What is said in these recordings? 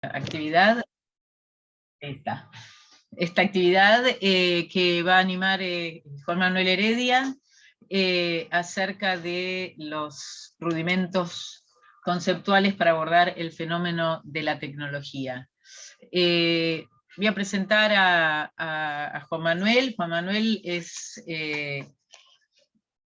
actividad, esta actividad que va a animar Juan Manuel Heredia acerca de los rudimentos conceptuales para abordar el fenómeno de la tecnología. Voy a presentar a Juan Manuel. Juan Manuel es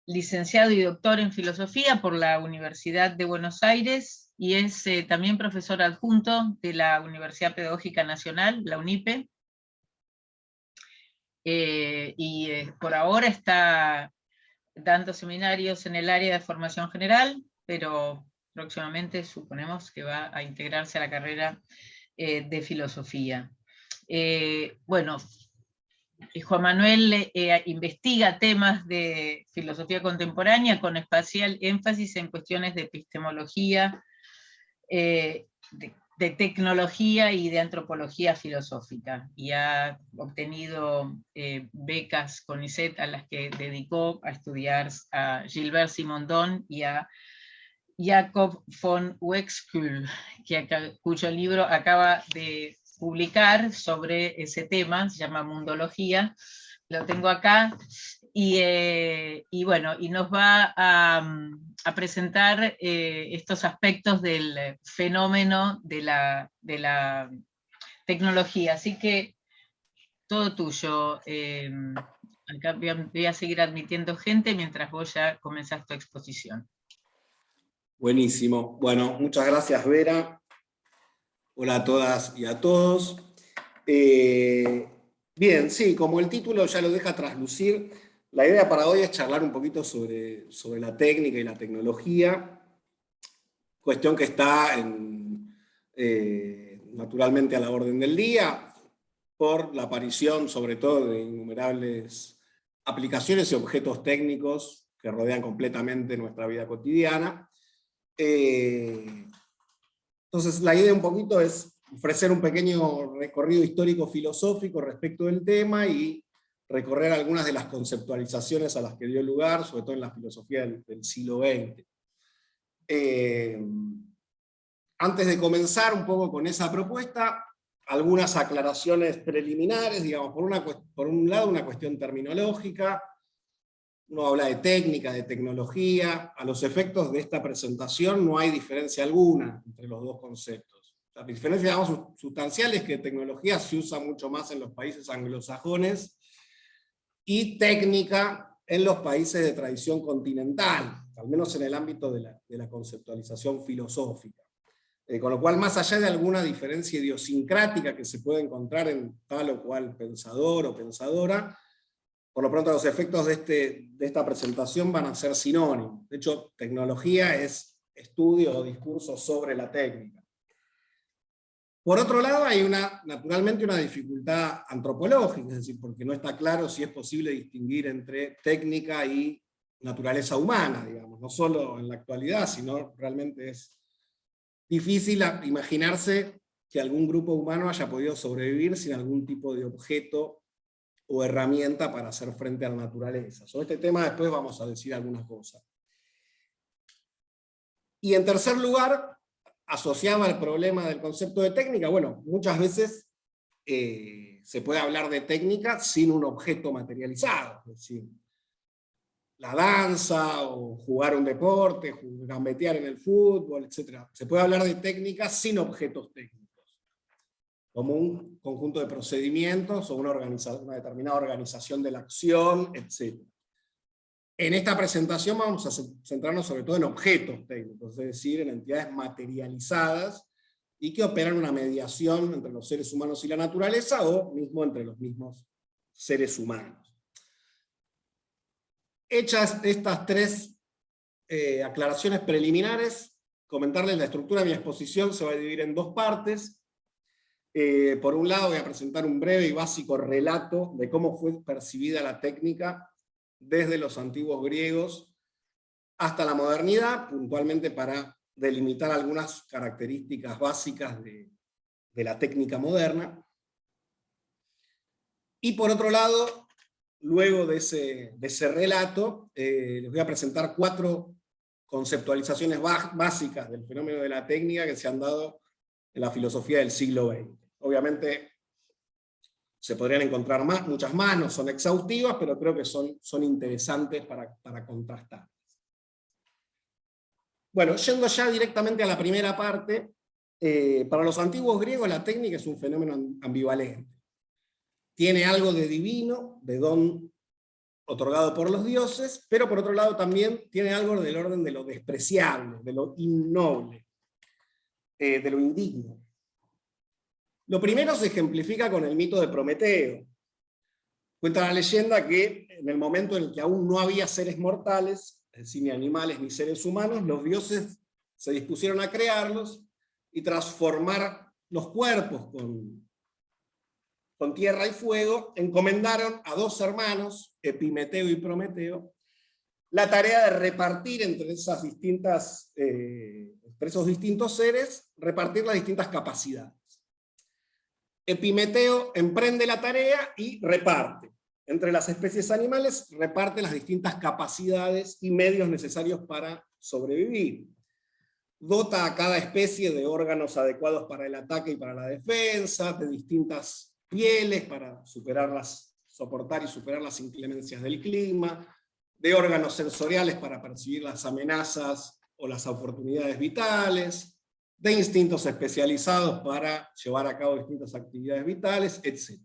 licenciado y doctor en filosofía por la Universidad de Buenos Aires, y es también profesor adjunto de la Universidad Pedagógica Nacional, la UNIPE, por ahora está dando seminarios en el área de formación general, pero próximamente suponemos que va a integrarse a la carrera de filosofía. Bueno, Juan Manuel investiga temas de filosofía contemporánea con especial énfasis en cuestiones de epistemología, de tecnología y de antropología filosófica, y ha obtenido becas CONICET a las que dedicó a estudiar a Gilbert Simondon y a Jacob von Uexküll, cuyo libro acaba de publicar sobre ese tema, se llama Mundología, lo tengo acá, y bueno, y nos va a presentar estos aspectos del fenómeno de la tecnología, así que todo tuyo. Acá voy a seguir admitiendo gente mientras vos ya comenzás tu exposición. Buenísimo. Bueno, muchas gracias, Vera. Hola a todas y a todos. Bien, sí, como el título ya lo deja traslucir, la idea para hoy es charlar un poquito sobre la técnica y la tecnología, cuestión que está naturalmente a la orden del día, por la aparición sobre todo de innumerables aplicaciones y objetos técnicos que rodean completamente nuestra vida cotidiana. Entonces la idea un poquito es ofrecer un pequeño recorrido histórico-filosófico respecto del tema y recorrer algunas de las conceptualizaciones a las que dio lugar, sobre todo en la filosofía del siglo XX. Antes de comenzar un poco con esa propuesta, algunas aclaraciones preliminares, digamos, por un lado una cuestión terminológica. Uno habla de técnica, de tecnología. A los efectos de esta presentación no hay diferencia alguna entre los dos conceptos. La diferencia, digamos, sustancial es que tecnología se usa mucho más en los países anglosajones y técnica en los países de tradición continental, al menos en el ámbito de la conceptualización filosófica. Con lo cual, más allá de alguna diferencia idiosincrática que se puede encontrar en tal o cual pensador o pensadora, por lo pronto los efectos de esta presentación van a ser sinónimos. De hecho, tecnología es estudio o discurso sobre la técnica. Por otro lado, hay naturalmente una dificultad antropológica, es decir, porque no está claro si es posible distinguir entre técnica y naturaleza humana, digamos, no solo en la actualidad, sino realmente es difícil imaginarse que algún grupo humano haya podido sobrevivir sin algún tipo de objeto o herramienta para hacer frente a la naturaleza. Sobre este tema después vamos a decir algunas cosas. Y en tercer lugar, asociado al problema del concepto de técnica, bueno, muchas veces se puede hablar de técnica sin un objeto materializado, es decir, la danza, o jugar un deporte, gambetear en el fútbol, etc. Se puede hablar de técnica sin objetos técnicos, como un conjunto de procedimientos o una determinada organización de la acción, etc. En esta presentación vamos a centrarnos sobre todo en objetos técnicos, es decir, en entidades materializadas y que operan una mediación entre los seres humanos y la naturaleza, o mismo entre los mismos seres humanos. Hechas estas tres aclaraciones preliminares, comentarles la estructura de mi exposición se va a dividir en dos partes. Por un lado voy a presentar un breve y básico relato de cómo fue percibida la técnica desde los antiguos griegos hasta la modernidad, puntualmente para delimitar algunas características básicas de la técnica moderna. Y por otro lado, luego de ese relato, les voy a presentar 4 conceptualizaciones básicas del fenómeno de la técnica que se han dado en la filosofía del siglo XX. Obviamente se podrían encontrar muchas más, no son exhaustivas, pero creo que son interesantes para contrastar. Bueno, yendo ya directamente a la primera parte, para los antiguos griegos la técnica es un fenómeno ambivalente. Tiene algo de divino, de don otorgado por los dioses, pero por otro lado también tiene algo del orden de lo despreciable, de lo innoble, de lo indigno. Lo primero se ejemplifica con el mito de Prometeo. Cuenta la leyenda que en el momento en el que aún no había seres mortales, es decir, ni animales ni seres humanos, los dioses se dispusieron a crearlos y transformar los cuerpos con tierra y fuego, encomendaron a dos hermanos, Epimeteo y Prometeo, la tarea de repartir entre esos distintos seres, repartir las distintas capacidades. Epimeteo emprende la tarea y reparte. Entre las especies animales, reparte las distintas capacidades y medios necesarios para sobrevivir. Dota a cada especie de órganos adecuados para el ataque y para la defensa, de distintas pieles para soportar y superar las inclemencias del clima, de órganos sensoriales para percibir las amenazas o las oportunidades vitales, de instintos especializados para llevar a cabo distintas actividades vitales, etc.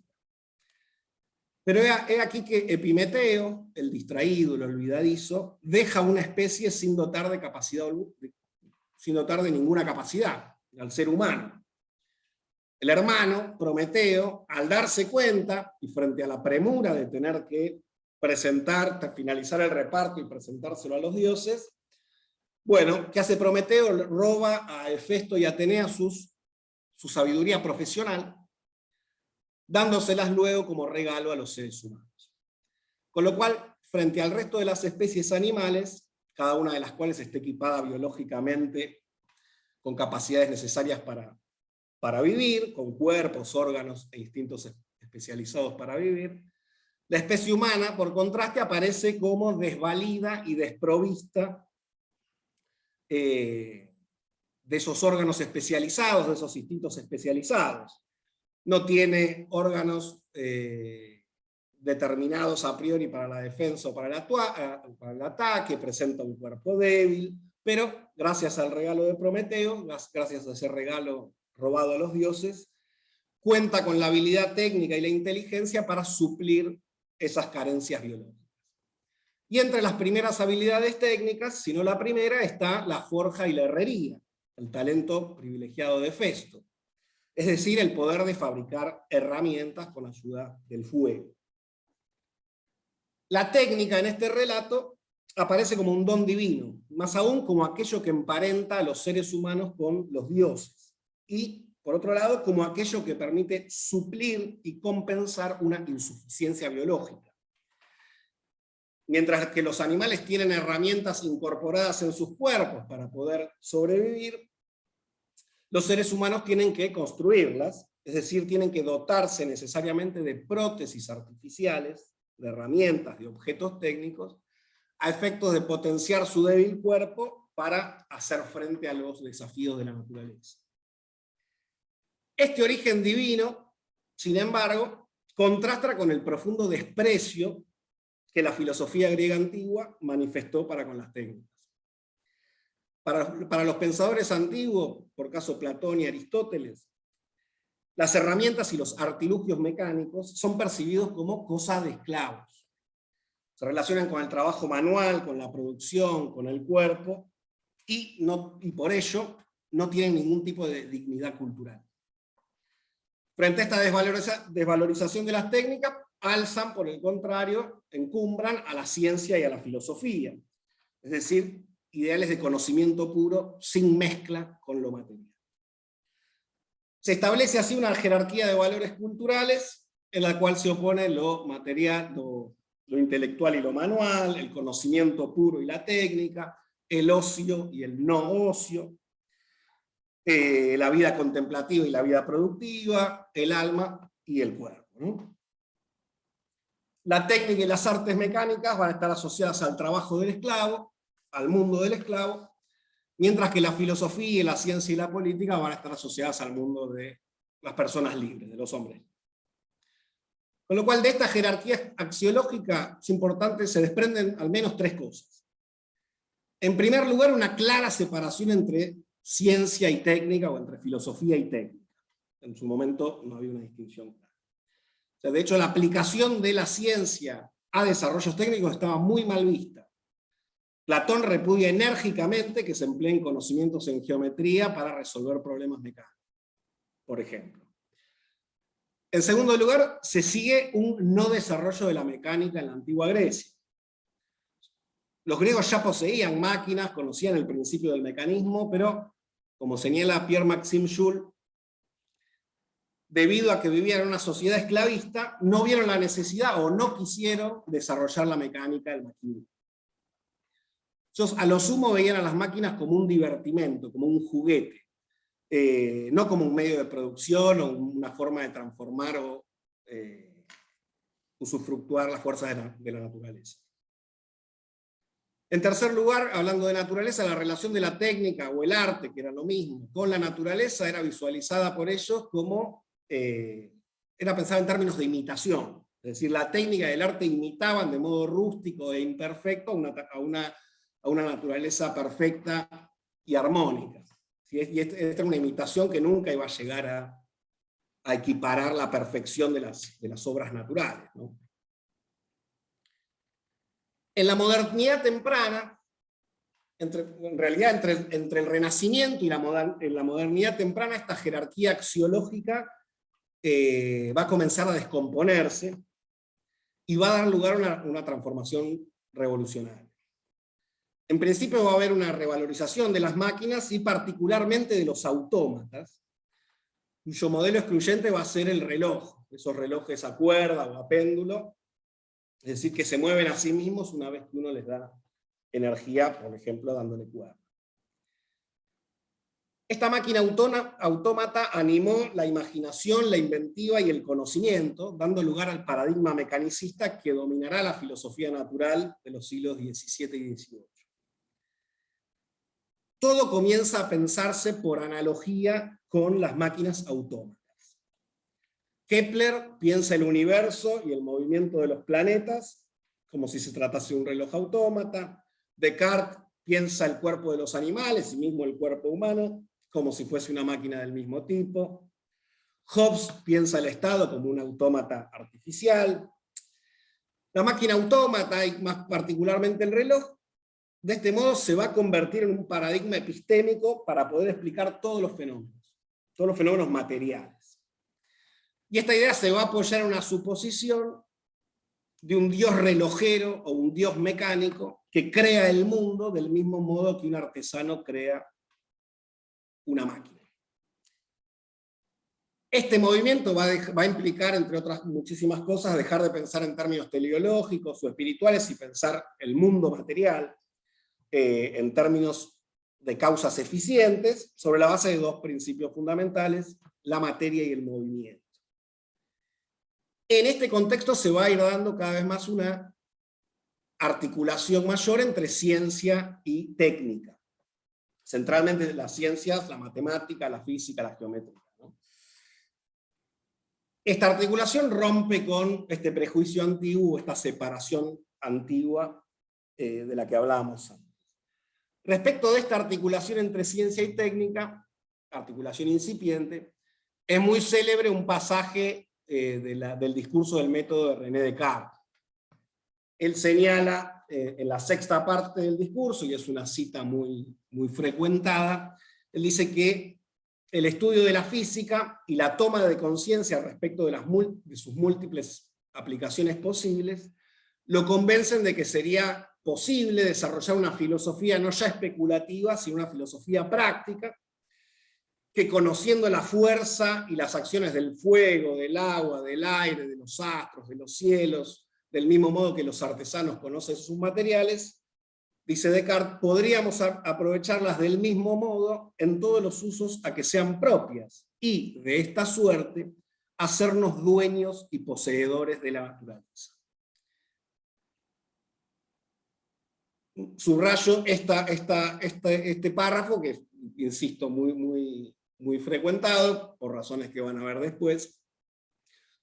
Pero he aquí que Epimeteo, el distraído, el olvidadizo, deja una especie sin dotar de ninguna capacidad, al ser humano. El hermano, Prometeo, al darse cuenta, y frente a la premura de tener que finalizar el reparto y presentárselo a los dioses, bueno, ¿qué hace Prometeo? Roba a Hefesto y Atenea su sabiduría profesional, dándoselas luego como regalo a los seres humanos. Con lo cual, frente al resto de las especies animales, cada una de las cuales está equipada biológicamente con capacidades necesarias para vivir, con cuerpos, órganos e instintos especializados para vivir, la especie humana, por contraste, aparece como desvalida y desprovista de esos órganos especializados, de esos instintos especializados. No tiene órganos determinados a priori para la defensa o para el ataque, presenta un cuerpo débil, pero gracias al regalo de Prometeo, gracias a ese regalo robado a los dioses, cuenta con la habilidad técnica y la inteligencia para suplir esas carencias biológicas. Y entre las primeras habilidades técnicas, si no la primera, está la forja y la herrería, el talento privilegiado de Hefesto, es decir, el poder de fabricar herramientas con ayuda del fuego. La técnica en este relato aparece como un don divino, más aún como aquello que emparenta a los seres humanos con los dioses, y por otro lado, como aquello que permite suplir y compensar una insuficiencia biológica. Mientras que los animales tienen herramientas incorporadas en sus cuerpos para poder sobrevivir, los seres humanos tienen que construirlas, es decir, tienen que dotarse necesariamente de prótesis artificiales, de herramientas, de objetos técnicos, a efectos de potenciar su débil cuerpo para hacer frente a los desafíos de la naturaleza. Este origen divino, sin embargo, contrasta con el profundo desprecio que la filosofía griega antigua manifestó para con las técnicas. Para los pensadores antiguos, por caso Platón y Aristóteles, las herramientas y los artilugios mecánicos son percibidos como cosas de esclavos. Se relacionan con el trabajo manual, con la producción, con el cuerpo, y por ello no tienen ningún tipo de dignidad cultural. Frente a esta desvalorización de las técnicas, alzan, por el contrario, encumbran a la ciencia y a la filosofía, es decir, ideales de conocimiento puro sin mezcla con lo material. Se establece así una jerarquía de valores culturales en la cual se opone lo material, lo intelectual y lo manual, el conocimiento puro y la técnica, el ocio y el no ocio, la vida contemplativa y la vida productiva, el alma y el cuerpo, ¿no? La técnica y las artes mecánicas van a estar asociadas al trabajo del esclavo, al mundo del esclavo, mientras que la filosofía, la ciencia y la política van a estar asociadas al mundo de las personas libres, de los hombres. Con lo cual, de esta jerarquía axiológica, es importante, se desprenden al menos tres cosas. En primer lugar, una clara separación entre ciencia y técnica, o entre filosofía y técnica. En su momento no había una distinción clara. O sea, de hecho, la aplicación de la ciencia a desarrollos técnicos estaba muy mal vista. Platón repudia enérgicamente que se empleen conocimientos en geometría para resolver problemas mecánicos, por ejemplo. En segundo lugar, se sigue un no desarrollo de la mecánica en la antigua Grecia. Los griegos ya poseían máquinas, conocían el principio del mecanismo, pero, como señala Pierre-Maxime Jules, debido a que vivían en una sociedad esclavista, no vieron la necesidad o no quisieron desarrollar la mecánica del maquinismo. Ellos a lo sumo veían a las máquinas como un divertimento, como un juguete. No como un medio de producción o una forma de transformar o usufructuar las fuerzas de la naturaleza. En tercer lugar, hablando de naturaleza, la relación de la técnica o el arte, que era lo mismo, con la naturaleza era visualizada por ellos como, era pensada en términos de imitación. Es decir, la técnica y el arte imitaban de modo rústico e imperfecto a una naturaleza perfecta y armónica. Y esta era una imitación que nunca iba a llegar a equiparar la perfección de las obras naturales, ¿no? En la modernidad temprana, en realidad entre el Renacimiento y la modernidad temprana, esta jerarquía axiológica va a comenzar a descomponerse y va a dar lugar a una transformación revolucionaria. En principio va a haber una revalorización de las máquinas y particularmente de los autómatas, cuyo modelo excluyente va a ser el reloj, esos relojes a cuerda o a péndulo, es decir, que se mueven a sí mismos una vez que uno les da energía, por ejemplo, dándole cuerda. Esta máquina autómata animó la imaginación, la inventiva y el conocimiento, dando lugar al paradigma mecanicista que dominará la filosofía natural de los siglos XVII y XVIII. Todo comienza a pensarse por analogía con las máquinas autómatas. Kepler piensa el universo y el movimiento de los planetas como si se tratase de un reloj autómata. Descartes piensa el cuerpo de los animales y mismo el cuerpo humano como si fuese una máquina del mismo tipo. Hobbes piensa el Estado como un autómata artificial. La máquina autómata, y más particularmente el reloj, de este modo se va a convertir en un paradigma epistémico para poder explicar todos los fenómenos materiales. Y esta idea se va a apoyar en una suposición de un dios relojero o un dios mecánico que crea el mundo del mismo modo que un artesano crea una máquina. Este movimiento va a implicar, entre otras muchísimas cosas, dejar de pensar en términos teleológicos o espirituales y pensar el mundo material en términos de causas eficientes, sobre la base de dos principios fundamentales, la materia y el movimiento. En este contexto se va a ir dando cada vez más una articulación mayor entre ciencia y técnica. Centralmente las ciencias, la matemática, la física, la geometría, ¿no? Esta articulación rompe con este prejuicio antiguo, esta separación antigua de la que hablábamos antes. Respecto de esta articulación entre ciencia y técnica, articulación incipiente, es muy célebre un pasaje del discurso del método de René Descartes. Él señala en la sexta parte del discurso, y es una cita muy frecuentada, él dice que el estudio de la física y la toma de conciencia respecto de sus múltiples aplicaciones posibles, lo convencen de que sería posible desarrollar una filosofía no ya especulativa, sino una filosofía práctica, que conociendo la fuerza y las acciones del fuego, del agua, del aire, de los astros, de los cielos, del mismo modo que los artesanos conocen sus materiales, dice Descartes, podríamos aprovecharlas del mismo modo en todos los usos a que sean propias, y de esta suerte hacernos dueños y poseedores de la naturaleza. subrayo este párrafo, que es, insisto, muy frecuentado, por razones que van a ver después.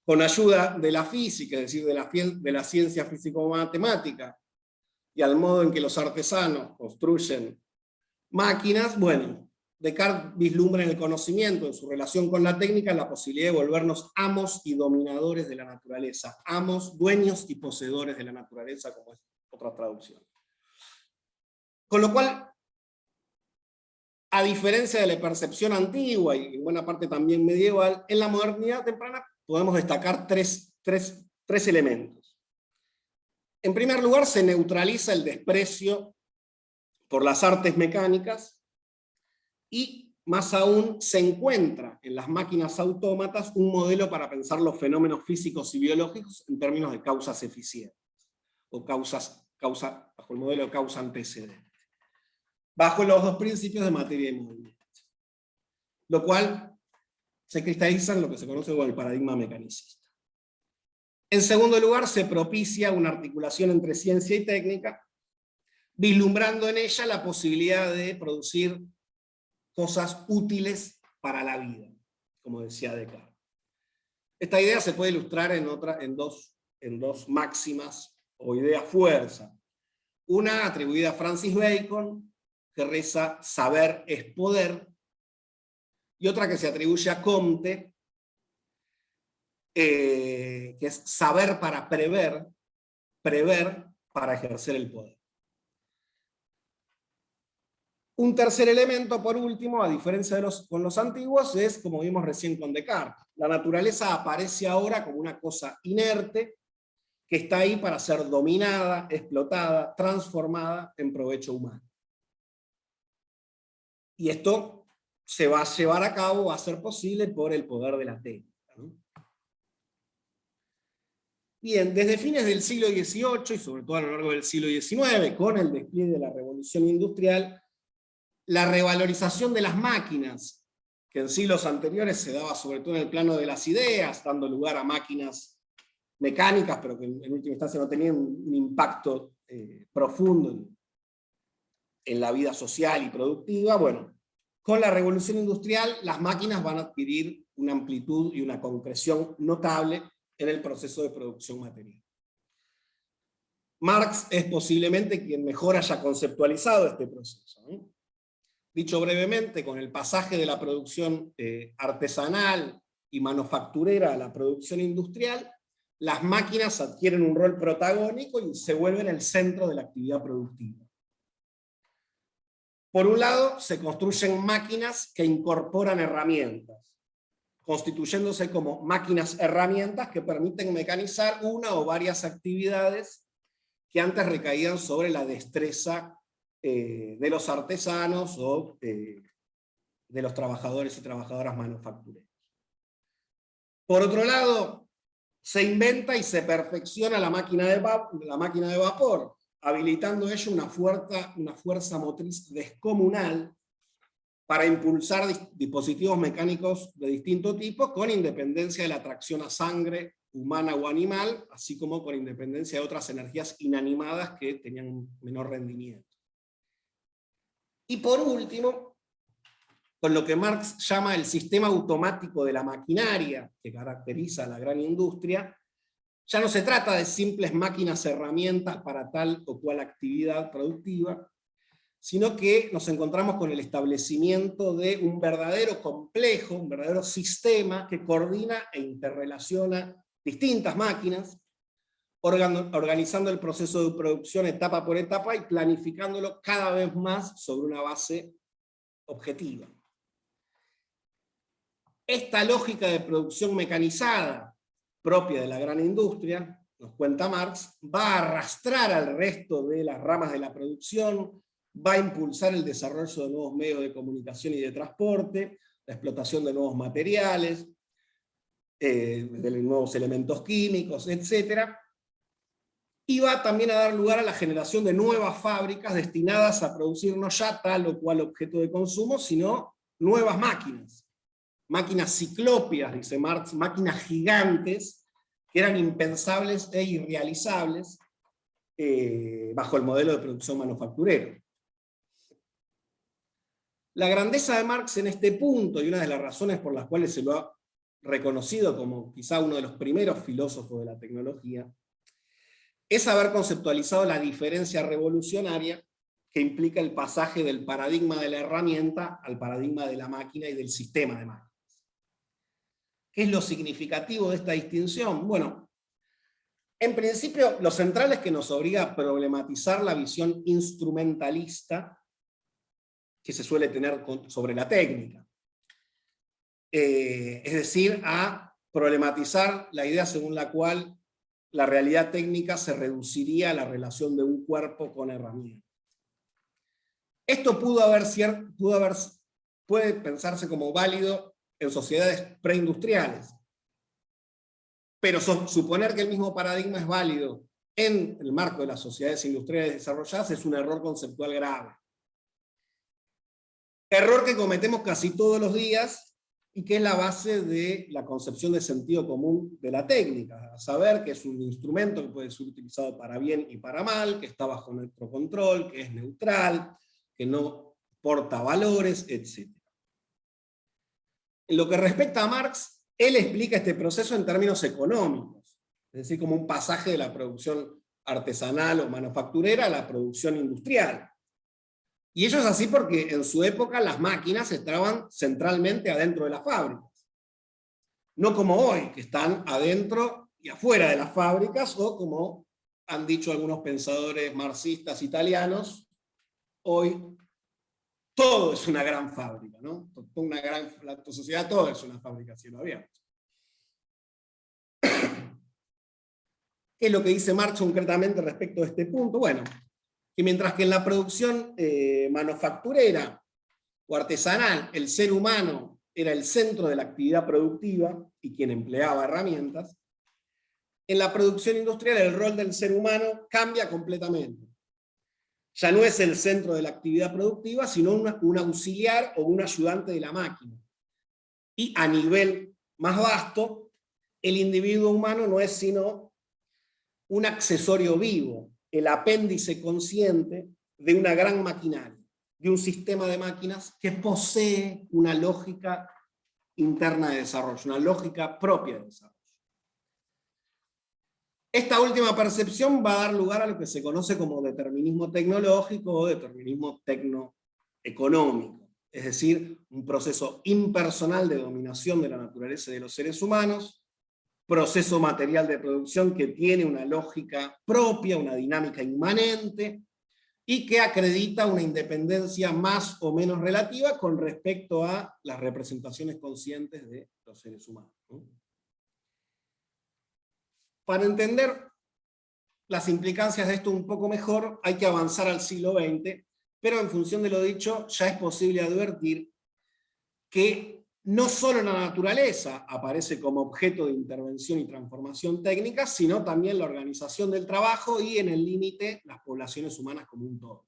Con ayuda de la física, es decir, de la ciencia físico-matemática, y al modo en que los artesanos construyen máquinas, bueno, Descartes vislumbra en el conocimiento, en su relación con la técnica, la posibilidad de volvernos amos y dominadores de la naturaleza. Amos, dueños y poseedores de la naturaleza, como es otra traducción. Con lo cual, a diferencia de la percepción antigua y en buena parte también medieval, en la modernidad temprana podemos destacar tres elementos. En primer lugar, se neutraliza el desprecio por las artes mecánicas, y más aún se encuentra en las máquinas autómatas un modelo para pensar los fenómenos físicos y biológicos en términos de causas eficientes, o bajo el modelo de causa antecedente, bajo los dos principios de materia y movimiento, lo cual se cristaliza en lo que se conoce como el paradigma mecanicista. En segundo lugar, se propicia una articulación entre ciencia y técnica, vislumbrando en ella la posibilidad de producir cosas útiles para la vida, como decía Descartes. Esta idea se puede ilustrar en dos máximas o ideas fuerza. Una atribuida a Francis Bacon, que reza saber es poder, y otra que se atribuye a Comte, que es saber para prever para ejercer el poder. Un tercer elemento, por último, a diferencia con los antiguos, es, como vimos recién con Descartes, la naturaleza aparece ahora como una cosa inerte, que está ahí para ser dominada, explotada, transformada en provecho humano. Y esto se va a llevar a cabo, va a ser posible por el poder de la técnica, ¿no? Bien, desde fines del siglo XVIII, y sobre todo a lo largo del siglo XIX, con el despliegue de la Revolución Industrial, la revalorización de las máquinas, que en siglos anteriores se daba sobre todo en el plano de las ideas, dando lugar a máquinas mecánicas, pero que en última instancia no tenían un impacto profundo en la vida social y productiva. Bueno, con la revolución industrial las máquinas van a adquirir una amplitud y una concreción notable en el proceso de producción material. Marx es posiblemente quien mejor haya conceptualizado este proceso, ¿no? Dicho brevemente, con el pasaje de la producción artesanal y manufacturera a la producción industrial, las máquinas adquieren un rol protagónico y se vuelven el centro de la actividad productiva. Por un lado, se construyen máquinas que incorporan herramientas, constituyéndose como máquinas herramientas que permiten mecanizar una o varias actividades que antes recaían sobre la destreza de los artesanos o de los trabajadores y trabajadoras manufactureros. Por otro lado, se inventa y se perfecciona la máquina de vapor, habilitando ello una fuerza motriz descomunal para impulsar dispositivos mecánicos de distinto tipo, con independencia de la tracción a sangre humana o animal, así como con independencia de otras energías inanimadas que tenían un menor rendimiento. Y por último, con lo que Marx llama el sistema automático de la maquinaria, que caracteriza a la gran industria, ya no se trata de simples máquinas herramientas para tal o cual actividad productiva, sino que nos encontramos con el establecimiento de un verdadero complejo, un verdadero sistema que coordina e interrelaciona distintas máquinas, organizando el proceso de producción etapa por etapa y planificándolo cada vez más sobre una base objetiva. Esta lógica de producción mecanizada, propia de la gran industria, nos cuenta Marx, va a arrastrar al resto de las ramas de la producción, va a impulsar el desarrollo de nuevos medios de comunicación y de transporte, la explotación de nuevos materiales, de nuevos elementos químicos, etc. Y va también a dar lugar a la generación de nuevas fábricas destinadas a producir no ya tal o cual objeto de consumo, sino nuevas máquinas. Máquinas ciclópeas, dice Marx, máquinas gigantes, que eran impensables e irrealizables bajo el modelo de producción manufacturero. La grandeza de Marx en este punto, y una de las razones por las cuales se lo ha reconocido como quizá uno de los primeros filósofos de la tecnología, es haber conceptualizado la diferencia revolucionaria que implica el pasaje del paradigma de la herramienta al paradigma de la máquina y del sistema de máquinas. ¿Qué es lo significativo de esta distinción? Bueno, en principio, lo central es que nos obliga a problematizar la visión instrumentalista que se suele tener sobre la técnica. Es decir, a problematizar la idea según la cual la realidad técnica se reduciría a la relación de un cuerpo con herramientas. Esto puede pensarse como válido en sociedades preindustriales, pero suponer que el mismo paradigma es válido en el marco de las sociedades industriales desarrolladas es un error conceptual grave. Error que cometemos casi todos los días y que es la base de la concepción de sentido común de la técnica, a saber que es un instrumento que puede ser utilizado para bien y para mal, que está bajo nuestro control, que es neutral, que no porta valores, etc. En lo que respecta a Marx, él explica este proceso en términos económicos, es decir, como un pasaje de la producción artesanal o manufacturera a la producción industrial. Y ello es así porque en su época las máquinas estaban centralmente adentro de las fábricas. No como hoy, que están adentro y afuera de las fábricas, o como han dicho algunos pensadores marxistas italianos, hoy todo es una gran fábrica, ¿no? La sociedad todo es una fábrica a cielo abierto. ¿Qué es lo que dice Marx concretamente respecto a este punto? Bueno, que mientras que en la producción manufacturera o artesanal el ser humano era el centro de la actividad productiva y quien empleaba herramientas, en la producción industrial el rol del ser humano cambia completamente. Ya no es el centro de la actividad productiva, sino un auxiliar o un ayudante de la máquina. Y a nivel más vasto, el individuo humano no es sino un accesorio vivo, el apéndice consciente de una gran maquinaria, de un sistema de máquinas que posee una lógica interna de desarrollo, una lógica propia de desarrollo. Esta última percepción va a dar lugar a lo que se conoce como determinismo tecnológico o determinismo tecnoeconómico, es decir, un proceso impersonal de dominación de la naturaleza de los seres humanos, proceso material de producción que tiene una lógica propia, una dinámica inmanente, y que acredita una independencia más o menos relativa con respecto a las representaciones conscientes de los seres humanos, ¿no? Para entender las implicancias de esto un poco mejor, hay que avanzar al siglo XX, pero en función de lo dicho, ya es posible advertir que no solo la naturaleza aparece como objeto de intervención y transformación técnica, sino también la organización del trabajo y, en el límite, las poblaciones humanas como un todo.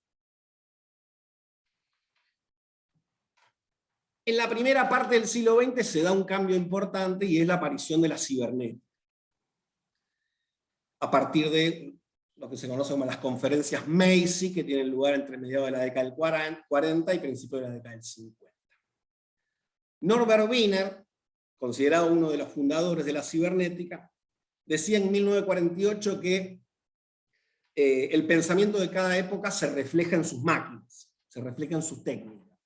En la primera parte del siglo XX se da un cambio importante y es la aparición de la cibernética, a partir de lo que se conoce como las conferencias Macy, que tienen lugar entre mediados de la década del 40 y principios de la década del 50. Norbert Wiener, considerado uno de los fundadores de la cibernética, decía en 1948 que el pensamiento de cada época se refleja en sus máquinas, se refleja en sus técnicas.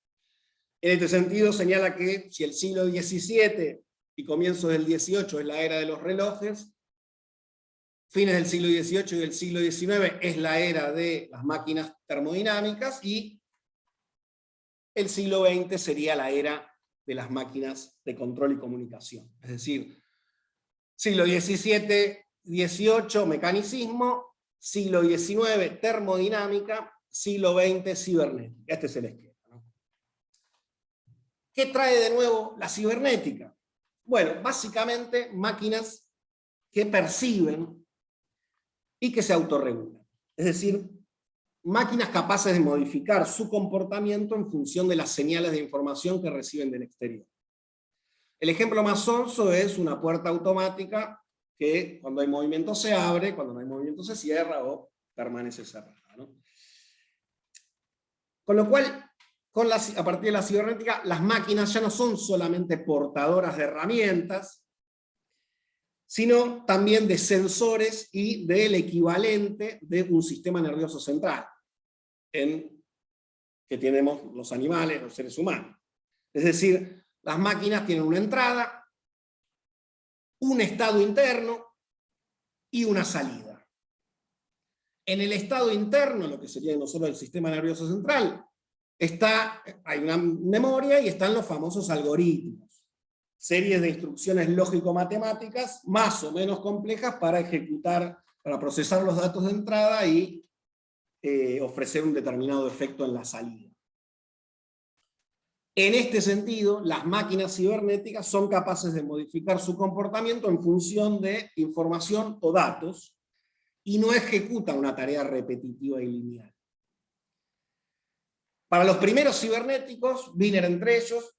En este sentido señala que si el siglo XVII y comienzos del XVIII es la era de los relojes, fines del siglo XVIII y del siglo XIX es la era de las máquinas termodinámicas, y el siglo XX sería la era de las máquinas de control y comunicación. Es decir, siglo XVII, XVIII, mecanicismo, siglo XIX, termodinámica, siglo XX, cibernética. Este es el esquema, ¿no? ¿Qué trae de nuevo la cibernética? Bueno, básicamente máquinas que perciben y que se autorregulan. Es decir, máquinas capaces de modificar su comportamiento en función de las señales de información que reciben del exterior. El ejemplo más sonso es una puerta automática que cuando hay movimiento se abre, cuando no hay movimiento se cierra, o permanece cerrada, ¿no? Con lo cual, a partir de la cibernética, las máquinas ya no son solamente portadoras de herramientas, sino también de sensores y del equivalente de un sistema nervioso central, que tenemos los animales, los seres humanos. Es decir, las máquinas tienen una entrada, un estado interno y una salida. En el estado interno, lo que sería no solo el sistema nervioso central, hay una memoria y están los famosos algoritmos, series de instrucciones lógico-matemáticas más o menos complejas para procesar los datos de entrada y ofrecer un determinado efecto en la salida. En este sentido, las máquinas cibernéticas son capaces de modificar su comportamiento en función de información o datos, y no ejecutan una tarea repetitiva y lineal. Para los primeros cibernéticos, Wiener entre ellos,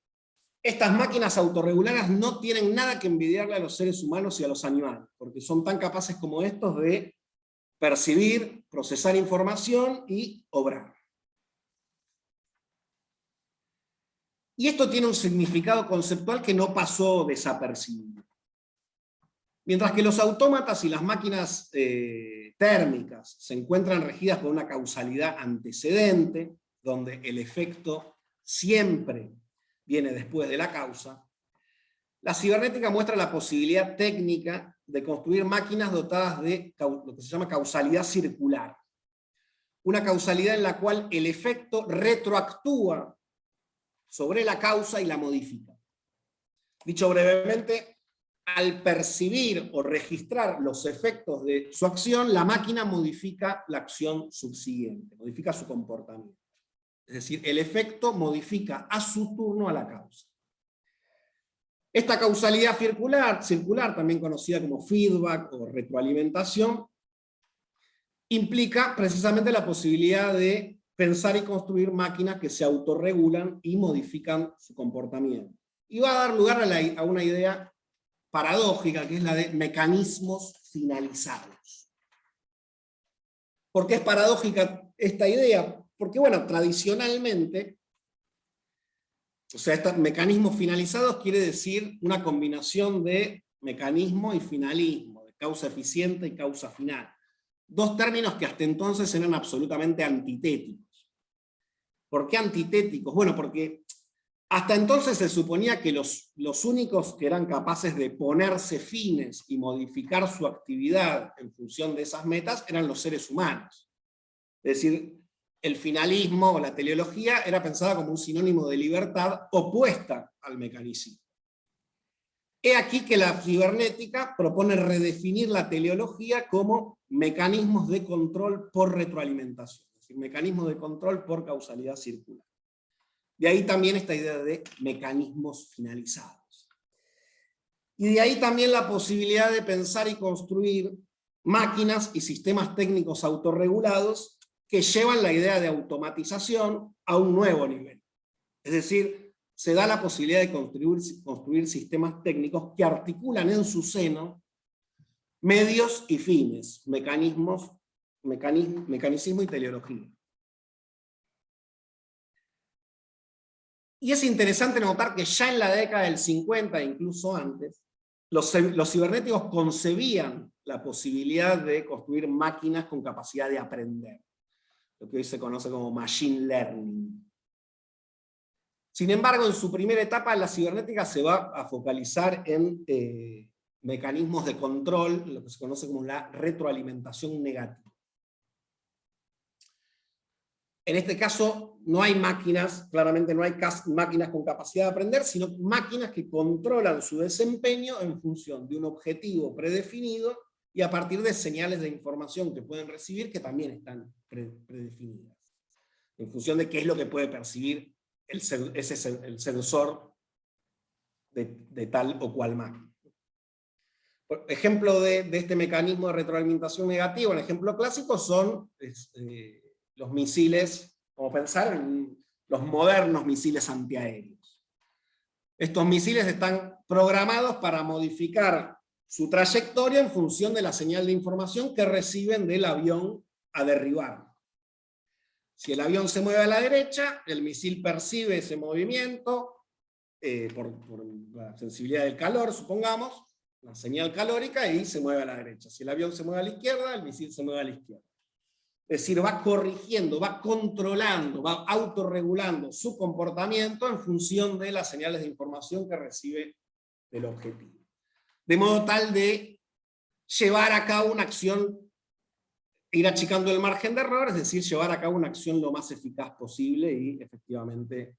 estas máquinas autorreguladas no tienen nada que envidiarle a los seres humanos y a los animales, porque son tan capaces como estos de percibir, procesar información y obrar. Y esto tiene un significado conceptual que no pasó desapercibido. Mientras que los autómatas y las máquinas térmicas se encuentran regidas por una causalidad antecedente, donde el efecto siempre viene después de la causa, la cibernética muestra la posibilidad técnica de construir máquinas dotadas de lo que se llama causalidad circular. Una causalidad en la cual el efecto retroactúa sobre la causa y la modifica. Dicho brevemente, al percibir o registrar los efectos de su acción, la máquina modifica la acción subsiguiente, modifica su comportamiento. Es decir, el efecto modifica a su turno a la causa. Esta causalidad circular, también conocida como feedback o retroalimentación, implica precisamente la posibilidad de pensar y construir máquinas que se autorregulan y modifican su comportamiento. Y va a dar lugar a una idea paradójica, que es la de mecanismos finalizados. ¿Por qué es paradójica esta idea? Porque, bueno, tradicionalmente, mecanismos finalizados quiere decir una combinación de mecanismo y finalismo, de causa eficiente y causa final. Dos términos que hasta entonces eran absolutamente antitéticos. ¿Por qué antitéticos? Bueno, porque hasta entonces se suponía que los únicos que eran capaces de ponerse fines y modificar su actividad en función de esas metas eran los seres humanos. Es decir, el finalismo o la teleología era pensada como un sinónimo de libertad opuesta al mecanismo. He aquí que la cibernética propone redefinir la teleología como mecanismos de control por retroalimentación, es decir, mecanismos de control por causalidad circular. De ahí también esta idea de mecanismos finalizados. Y de ahí también la posibilidad de pensar y construir máquinas y sistemas técnicos autorregulados que llevan la idea de automatización a un nuevo nivel. Es decir, se da la posibilidad de construir sistemas técnicos que articulan en su seno medios y fines, mecanismo y teleología. Y es interesante notar que ya en la década del 50, incluso antes, los cibernéticos concebían la posibilidad de construir máquinas con capacidad de aprender, lo que hoy se conoce como machine learning. Sin embargo, en su primera etapa, la cibernética se va a focalizar en mecanismos de control, lo que se conoce como la retroalimentación negativa. En este caso no hay máquinas, claramente no hay máquinas con capacidad de aprender, sino máquinas que controlan su desempeño en función de un objetivo predefinido y a partir de señales de información que pueden recibir que también están predefinidas. En función de qué es lo que puede percibir el sensor de tal o cual máquina. Por ejemplo de este mecanismo de retroalimentación negativa, un ejemplo clásico son los misiles, como pensar en los modernos misiles antiaéreos. Estos misiles están programados para modificar su trayectoria en función de la señal de información que reciben del avión a derribar. Si el avión se mueve a la derecha, el misil percibe ese movimiento por la sensibilidad del calor, supongamos, la señal calórica, y se mueve a la derecha. Si el avión se mueve a la izquierda, el misil se mueve a la izquierda. Es decir, va corrigiendo, va controlando, va autorregulando su comportamiento en función de las señales de información que recibe del objetivo. De modo tal de llevar a cabo una acción, ir achicando el margen de error, es decir, llevar a cabo una acción lo más eficaz posible y efectivamente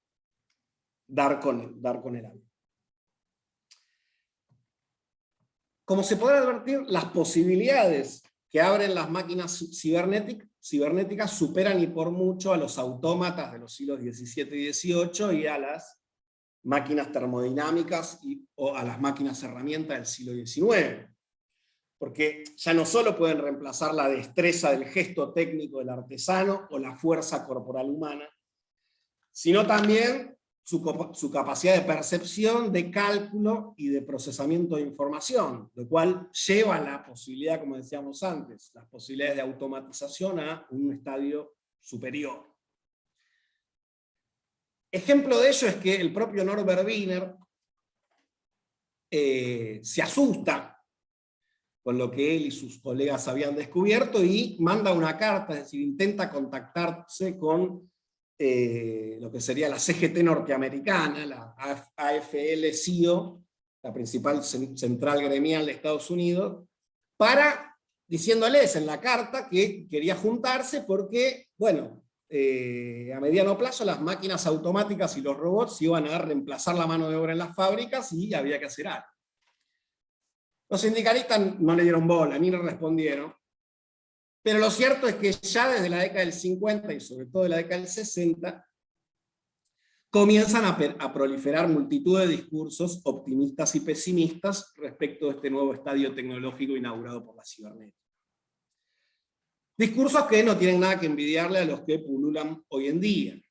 dar con el avión. Como se podrá advertir, las posibilidades que abren las máquinas cibernéticas superan y por mucho a los autómatas de los siglos XVII y XVIII y a las máquinas termodinámicas o a las máquinas herramientas del siglo XIX. Porque ya no solo pueden reemplazar la destreza del gesto técnico del artesano o la fuerza corporal humana, sino también su capacidad de percepción, de cálculo y de procesamiento de información, lo cual lleva la posibilidad, como decíamos antes, las posibilidades de automatización a un estadio superior. Ejemplo de ello es que el propio Norbert Wiener se asusta con lo que él y sus colegas habían descubierto y manda una carta, es decir, intenta contactarse con lo que sería la CGT norteamericana, la AFL-CIO, la principal central gremial de Estados Unidos, diciéndoles en la carta que quería juntarse porque, bueno, a mediano plazo las máquinas automáticas y los robots iban a reemplazar la mano de obra en las fábricas y había que hacer algo. Los sindicalistas no le dieron bola, ni le respondieron. Pero lo cierto es que ya desde la década del 50 y sobre todo de la década del 60, comienzan a proliferar multitud de discursos optimistas y pesimistas respecto de este nuevo estadio tecnológico inaugurado por la cibernética. Discursos que no tienen nada que envidiarle a los que pululan hoy en día.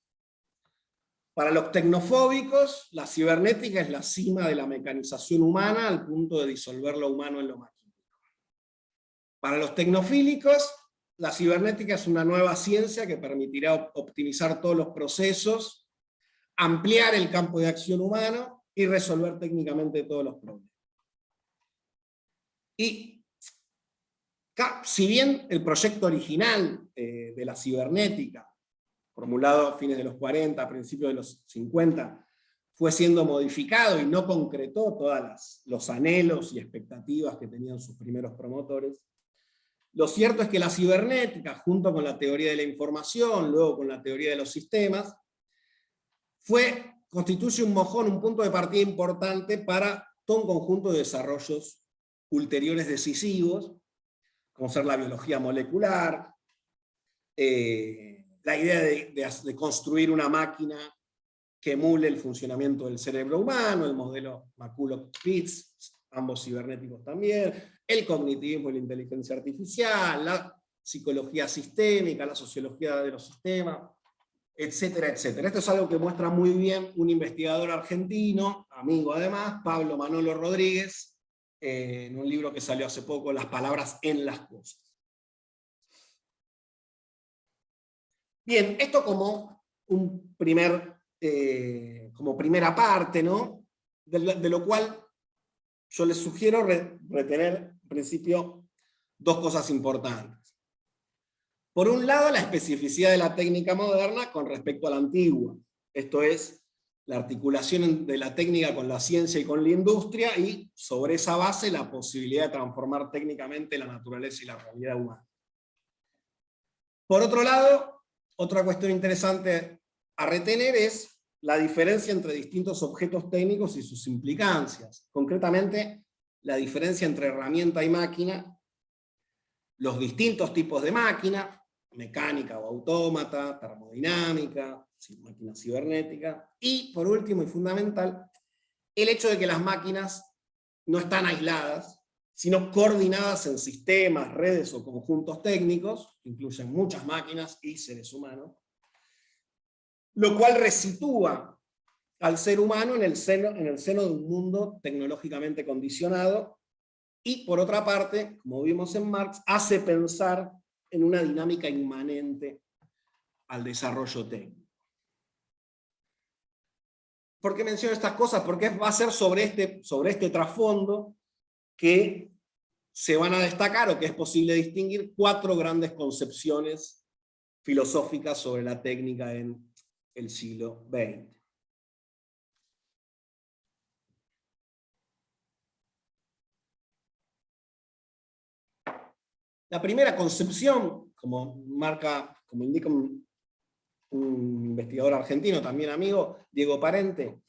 Para los tecnofóbicos, la cibernética es la cima de la mecanización humana al punto de disolver lo humano en lo maquínico. Para los tecnofílicos, la cibernética es una nueva ciencia que permitirá optimizar todos los procesos, ampliar el campo de acción humano y resolver técnicamente todos los problemas. Y si bien el proyecto original de la cibernética, formulado a fines de los 40, a principios de los 50, fue siendo modificado y no concretó todos los anhelos y expectativas que tenían sus primeros promotores, lo cierto es que la cibernética, junto con la teoría de la información, luego con la teoría de los sistemas, constituye un mojón, un punto de partida importante para todo un conjunto de desarrollos ulteriores decisivos, como ser la biología molecular, la idea de construir una máquina que emule el funcionamiento del cerebro humano, el modelo McCulloch-Pitts, ambos cibernéticos también, el cognitivismo y la inteligencia artificial, la psicología sistémica, la sociología de los sistemas, etcétera, etcétera. Esto es algo que muestra muy bien un investigador argentino, amigo además, Pablo Manolo Rodríguez, en un libro que salió hace poco, Las palabras en las cosas. Bien, esto como como primera parte, ¿no? De lo cual yo les sugiero retener, en principio, dos cosas importantes. Por un lado, la especificidad de la técnica moderna con respecto a la antigua. Esto es, la articulación de la técnica con la ciencia y con la industria, y sobre esa base la posibilidad de transformar técnicamente la naturaleza y la realidad humana. Por otro lado, otra cuestión interesante a retener es la diferencia entre distintos objetos técnicos y sus implicancias. Concretamente, la diferencia entre herramienta y máquina, los distintos tipos de máquina, mecánica o autómata, termodinámica, máquina cibernética, y por último y fundamental, el hecho de que las máquinas no están aisladas, sino coordinadas en sistemas, redes o conjuntos técnicos, que incluyen muchas máquinas y seres humanos, lo cual resitúa al ser humano en el seno de un mundo tecnológicamente condicionado, y por otra parte, como vimos en Marx, hace pensar en una dinámica inmanente al desarrollo técnico. ¿Por qué menciono estas cosas? Porque va a ser sobre este trasfondo que se van a destacar, o que es posible distinguir, 4 grandes concepciones filosóficas sobre la técnica en el siglo XX. La primera concepción, como indica un investigador argentino, también amigo, Diego Parente,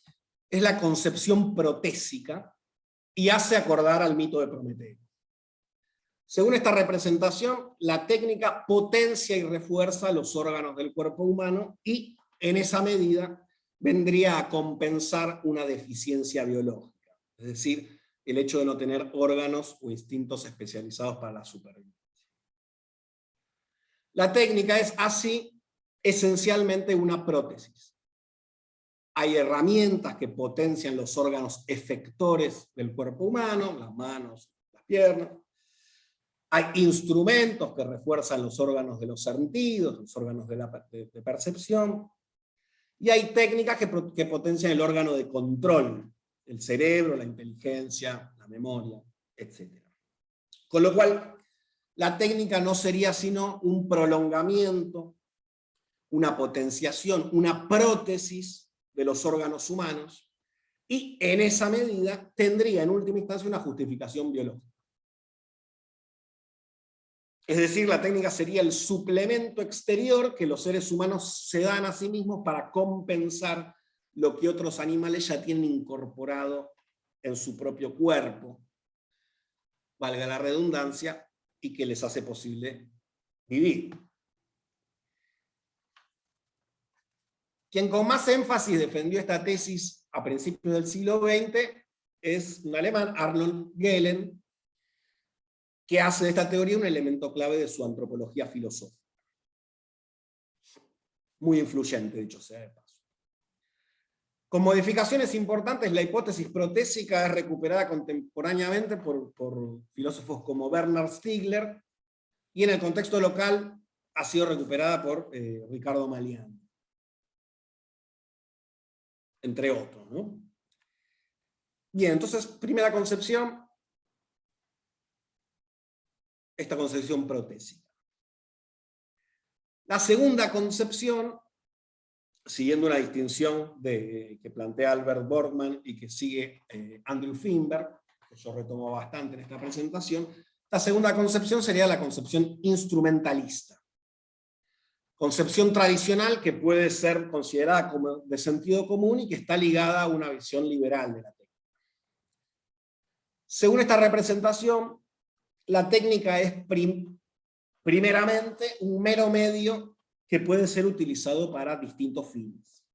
es la concepción protésica y hace acordar al mito de Prometeo. Según esta representación, la técnica potencia y refuerza los órganos del cuerpo humano y, en esa medida, vendría a compensar una deficiencia biológica, es decir, el hecho de no tener órganos o instintos especializados para la supervivencia. La técnica es así esencialmente una prótesis. Hay herramientas que potencian los órganos efectores del cuerpo humano, las manos, las piernas. Hay instrumentos que refuerzan los órganos de los sentidos, los órganos de percepción. Y hay técnicas que potencian el órgano de control, el cerebro, la inteligencia, la memoria, etc. Con lo cual, la técnica no sería sino un prolongamiento, una potenciación, una prótesis de los órganos humanos, y en esa medida tendría en última instancia una justificación biológica. Es decir, la técnica sería el suplemento exterior que los seres humanos se dan a sí mismos para compensar lo que otros animales ya tienen incorporado en su propio cuerpo, valga la redundancia, y que les hace posible vivir. Quien con más énfasis defendió esta tesis a principios del siglo XX es un alemán, Arnold Gehlen, que hace de esta teoría un elemento clave de su antropología filosófica. Muy influyente, dicho sea de paso. Con modificaciones importantes, la hipótesis protésica es recuperada contemporáneamente por filósofos como Bernard Stiegler, y en el contexto local ha sido recuperada por Ricardo Malián, entre otros, ¿no? Bien, entonces, primera concepción, esta concepción protésica. La segunda concepción, siguiendo una distinción que plantea Albert Borgman y que sigue Andrew Finberg, que yo retomo bastante en esta presentación, la segunda concepción sería la concepción instrumentalista. Concepción tradicional que puede ser considerada como de sentido común y que está ligada a una visión liberal de la técnica. Según esta representación, la técnica es primeramente un mero medio que puede ser utilizado para distintos fines,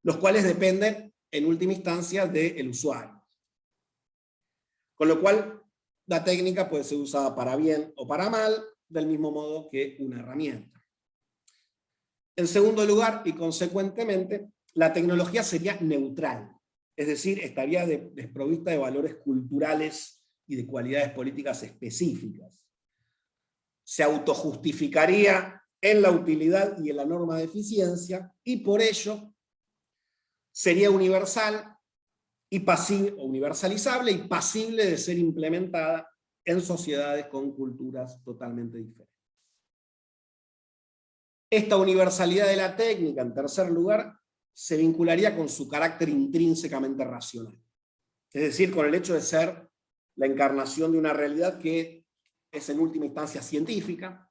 los cuales dependen en última instancia del usuario. Con lo cual, la técnica puede ser usada para bien o para mal, del mismo modo que una herramienta. En segundo lugar, y consecuentemente, la tecnología sería neutral, es decir, estaría desprovista de valores culturales y de cualidades políticas específicas. Se autojustificaría en la utilidad y en la norma de eficiencia, y por ello sería universal y universalizable y pasible de ser implementada en sociedades con culturas totalmente diferentes. Esta universalidad de la técnica, en tercer lugar, se vincularía con su carácter intrínsecamente racional. Es decir, con el hecho de ser la encarnación de una realidad que es en última instancia científica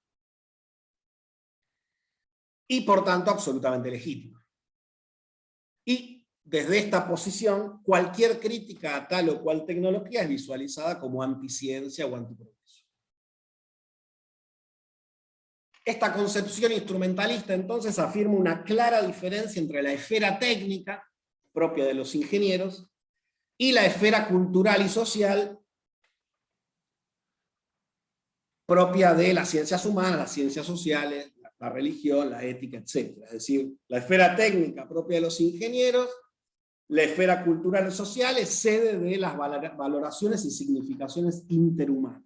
y por tanto absolutamente legítima. Y desde esta posición, cualquier crítica a tal o cual tecnología es visualizada como anticiencia o antiprogreso. Esta concepción instrumentalista entonces afirma una clara diferencia entre la esfera técnica, propia de los ingenieros, y la esfera cultural y social, propia de las ciencias humanas, las ciencias sociales, la religión, la ética, etc. Es decir, la esfera técnica propia de los ingenieros, la esfera cultural y social es sede de las valoraciones y significaciones interhumanas.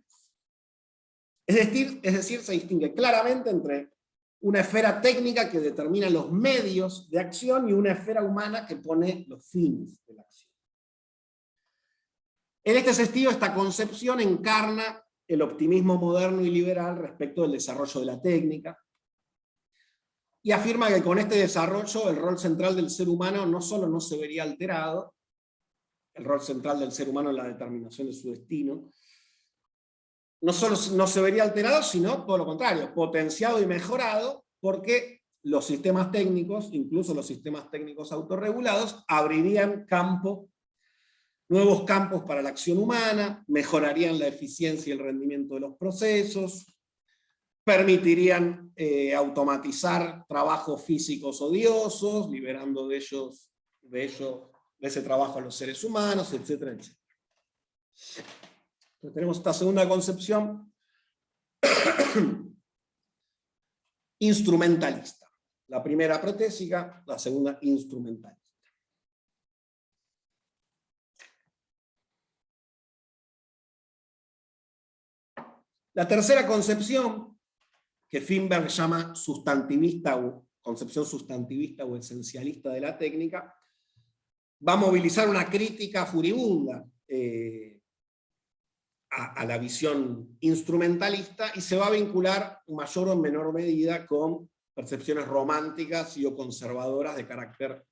Es decir, se distingue claramente entre una esfera técnica que determina los medios de acción y una esfera humana que pone los fines de la acción. En este sentido, esta concepción encarna el optimismo moderno y liberal respecto del desarrollo de la técnica, y afirma que con este desarrollo el rol central del ser humano no solo no se vería alterado, el rol central del ser humano en la determinación de su destino, no solo no se vería alterado, sino todo lo contrario, potenciado y mejorado, porque los sistemas técnicos, incluso los sistemas técnicos autorregulados, abrirían nuevos campos para la acción humana, mejorarían la eficiencia y el rendimiento de los procesos, permitirían automatizar trabajos físicos odiosos, liberando de ese trabajo a los seres humanos, etcétera, etcétera. Entonces tenemos esta segunda concepción instrumentalista. La primera protésica, la segunda instrumentalista. La tercera concepción, que Finberg llama sustantivista o concepción sustantivista o esencialista de la técnica, va a movilizar una crítica furibunda a la visión instrumentalista y se va a vincular en mayor o en menor medida con percepciones románticas y o conservadoras de carácter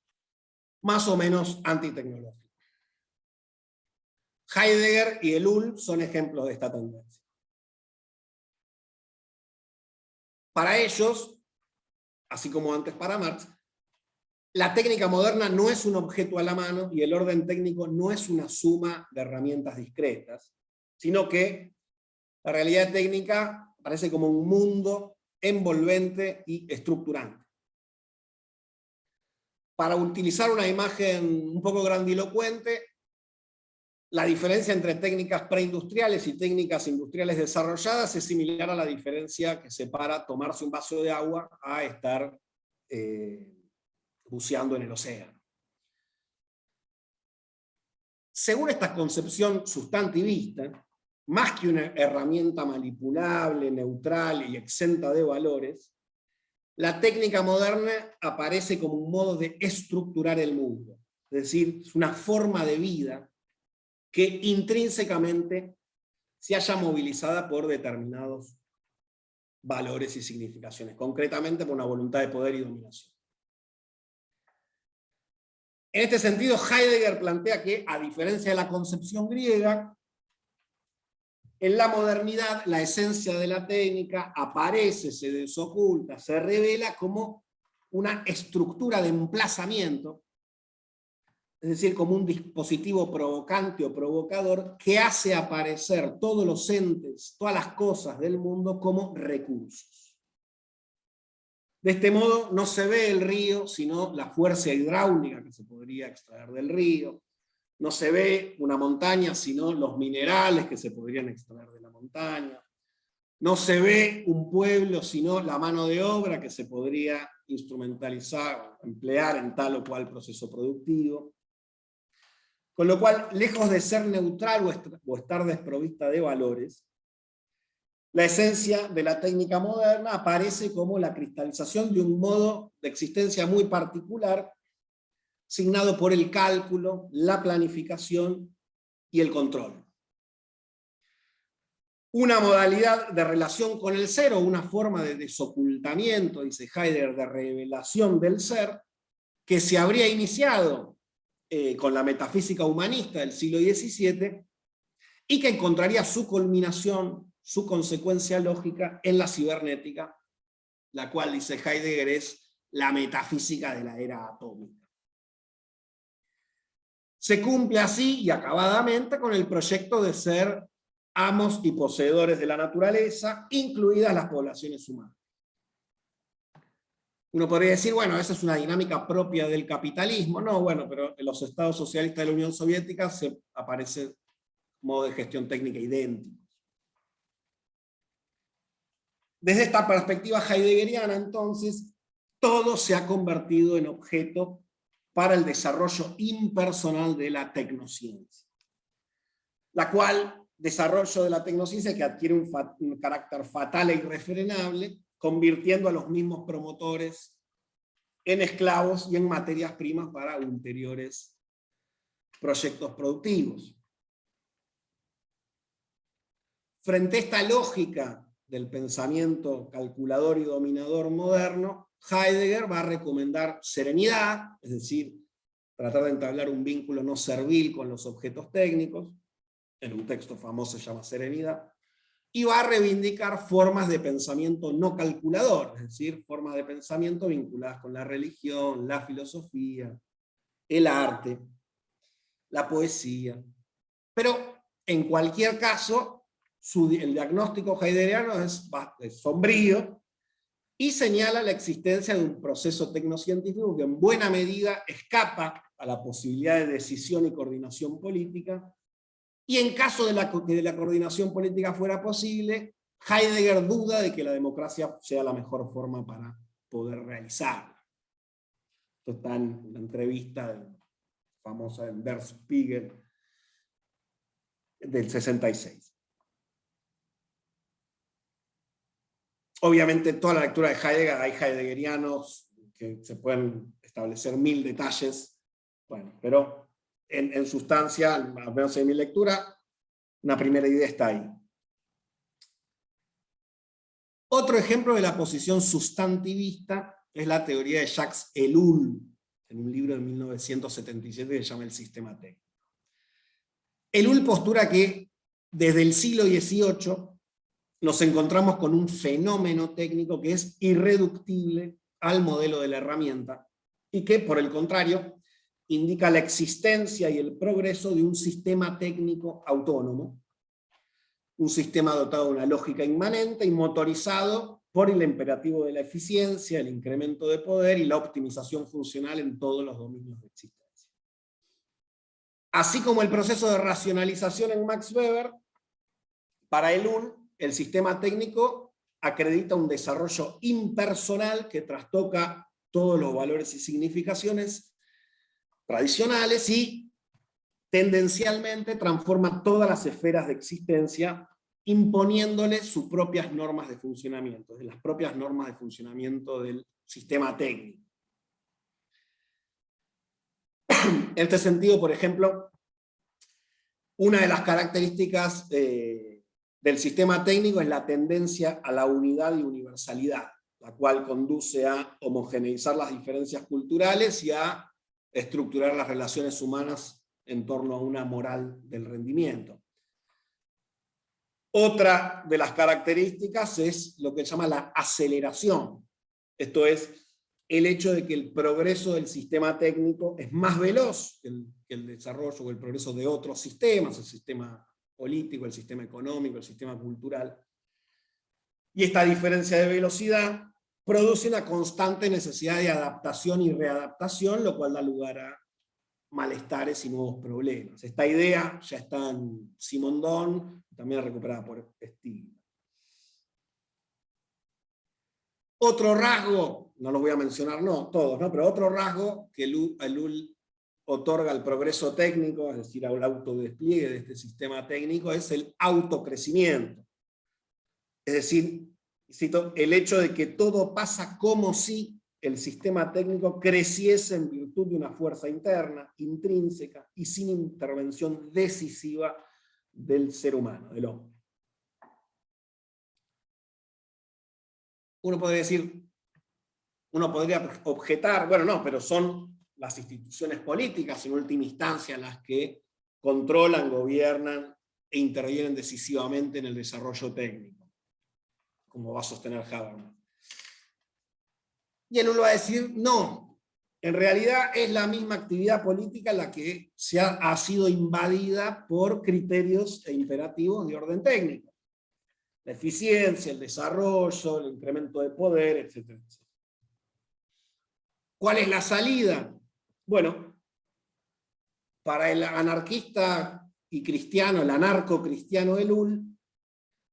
más o menos antitecnológico. Heidegger y Ellul son ejemplos de esta tendencia. Para ellos, así como antes para Marx, la técnica moderna no es un objeto a la mano y el orden técnico no es una suma de herramientas discretas, sino que la realidad técnica aparece como un mundo envolvente y estructurante. Para utilizar una imagen un poco grandilocuente, la diferencia entre técnicas preindustriales y técnicas industriales desarrolladas es similar a la diferencia que separa tomarse un vaso de agua a estar buceando en el océano. Según esta concepción sustantivista, más que una herramienta manipulable, neutral y exenta de valores, la técnica moderna aparece como un modo de estructurar el mundo. Es decir, es una forma de vida que intrínsecamente se haya movilizada por determinados valores y significaciones, concretamente por una voluntad de poder y dominación. En este sentido, Heidegger plantea que, a diferencia de la concepción griega, en la modernidad la esencia de la técnica aparece, se desoculta, se revela como una estructura de emplazamiento, es decir, como un dispositivo provocante o provocador que hace aparecer todos los entes, todas las cosas del mundo como recursos. De este modo no se ve el río, sino la fuerza hidráulica que se podría extraer del río. No se ve una montaña, sino los minerales que se podrían extraer de la montaña. No se ve un pueblo, sino la mano de obra que se podría instrumentalizar, emplear en tal o cual proceso productivo. Con lo cual, lejos de ser neutral o estar desprovista de valores, la esencia de la técnica moderna aparece como la cristalización de un modo de existencia muy particular, signado por el cálculo, la planificación y el control. Una modalidad de relación con el ser, o una forma de desocultamiento, dice Heidegger, de revelación del ser, que se habría iniciado con la metafísica humanista del siglo XVII, y que encontraría su culminación, su consecuencia lógica en la cibernética, la cual, dice Heidegger, es la metafísica de la era atómica. Se cumple así y acabadamente con el proyecto de ser amos y poseedores de la naturaleza, incluidas las poblaciones humanas. Uno podría decir, bueno, esa es una dinámica propia del capitalismo. No, bueno, pero en los estados socialistas de la Unión Soviética se aparece modo de gestión técnica idéntico. Desde esta perspectiva heideggeriana, entonces, todo se ha convertido en objeto para el desarrollo impersonal de la tecnociencia, la cual desarrollo de la tecnociencia que adquiere un carácter fatal e irrefrenable, convirtiendo a los mismos promotores en esclavos y en materias primas para ulteriores proyectos productivos. Frente a esta lógica del pensamiento calculador y dominador moderno, Heidegger va a recomendar serenidad, es decir, tratar de entablar un vínculo no servil con los objetos técnicos, en un texto famoso se llama Serenidad, y va a reivindicar formas de pensamiento no calculador, es decir, formas de pensamiento vinculadas con la religión, la filosofía, el arte, la poesía. Pero, en cualquier caso, el diagnóstico heideggeriano es sombrío, y señala la existencia de un proceso tecnocientífico que en buena medida escapa a la posibilidad de decisión y coordinación política, y en caso de la coordinación política fuera posible, Heidegger duda de que la democracia sea la mejor forma para poder realizarla. Esto está en la entrevista famosa en Der Spiegel del 66. Obviamente, en toda la lectura de Heidegger hay heideggerianos que se pueden establecer 1000 detalles, bueno, pero en sustancia, al menos en mi lectura, una primera idea está ahí. Otro ejemplo de la posición sustantivista es la teoría de Jacques Ellul, en un libro de 1977 que se llama El sistema técnico. Ellul postura que desde el siglo XVIII nos encontramos con un fenómeno técnico que es irreductible al modelo de la herramienta, y que, por el contrario, indica la existencia y el progreso de un sistema técnico autónomo, un sistema dotado de una lógica inmanente y motorizado por el imperativo de la eficiencia, el incremento de poder y la optimización funcional en todos los dominios de existencia. Así como el proceso de racionalización en Max Weber, para Ellul, el sistema técnico acredita un desarrollo impersonal que trastoca todos los valores y significaciones tradicionales y tendencialmente transforma todas las esferas de existencia, imponiéndole sus propias normas de funcionamiento, las propias normas de funcionamiento del sistema técnico. En este sentido, por ejemplo, una de las características del sistema técnico es la tendencia a la unidad y universalidad, la cual conduce a homogeneizar las diferencias culturales y a estructurar las relaciones humanas en torno a una moral del rendimiento. Otra de las características es lo que se llama la aceleración. Esto es el hecho de que el progreso del sistema técnico es más veloz que el desarrollo o el progreso de otros sistemas, el sistema político, el sistema económico, el sistema cultural. Y esta diferencia de velocidad produce una constante necesidad de adaptación y readaptación, lo cual da lugar a malestares y nuevos problemas. Esta idea ya está en Simondon, también recuperada por Stigler. Otro rasgo, no los voy a mencionar todos, pero otro rasgo que Ellul otorga al progreso técnico, es decir, al autodespliegue de este sistema técnico, es el autocrecimiento. Es decir, cito, el hecho de que todo pasa como si el sistema técnico creciese en virtud de una fuerza interna, intrínseca, y sin intervención decisiva del ser humano, del hombre. Uno podría objetar, bueno, no, pero son las instituciones políticas en última instancia las que controlan, gobiernan e intervienen decisivamente en el desarrollo técnico, como va a sostener Habermas. Y él va a decir, no, en realidad es la misma actividad política la que ha sido invadida por criterios e imperativos de orden técnico. La eficiencia, el desarrollo, el incremento de poder, etc. ¿Cuál es la salida? Bueno, para el anarquista y cristiano, el anarco-cristiano Ellul,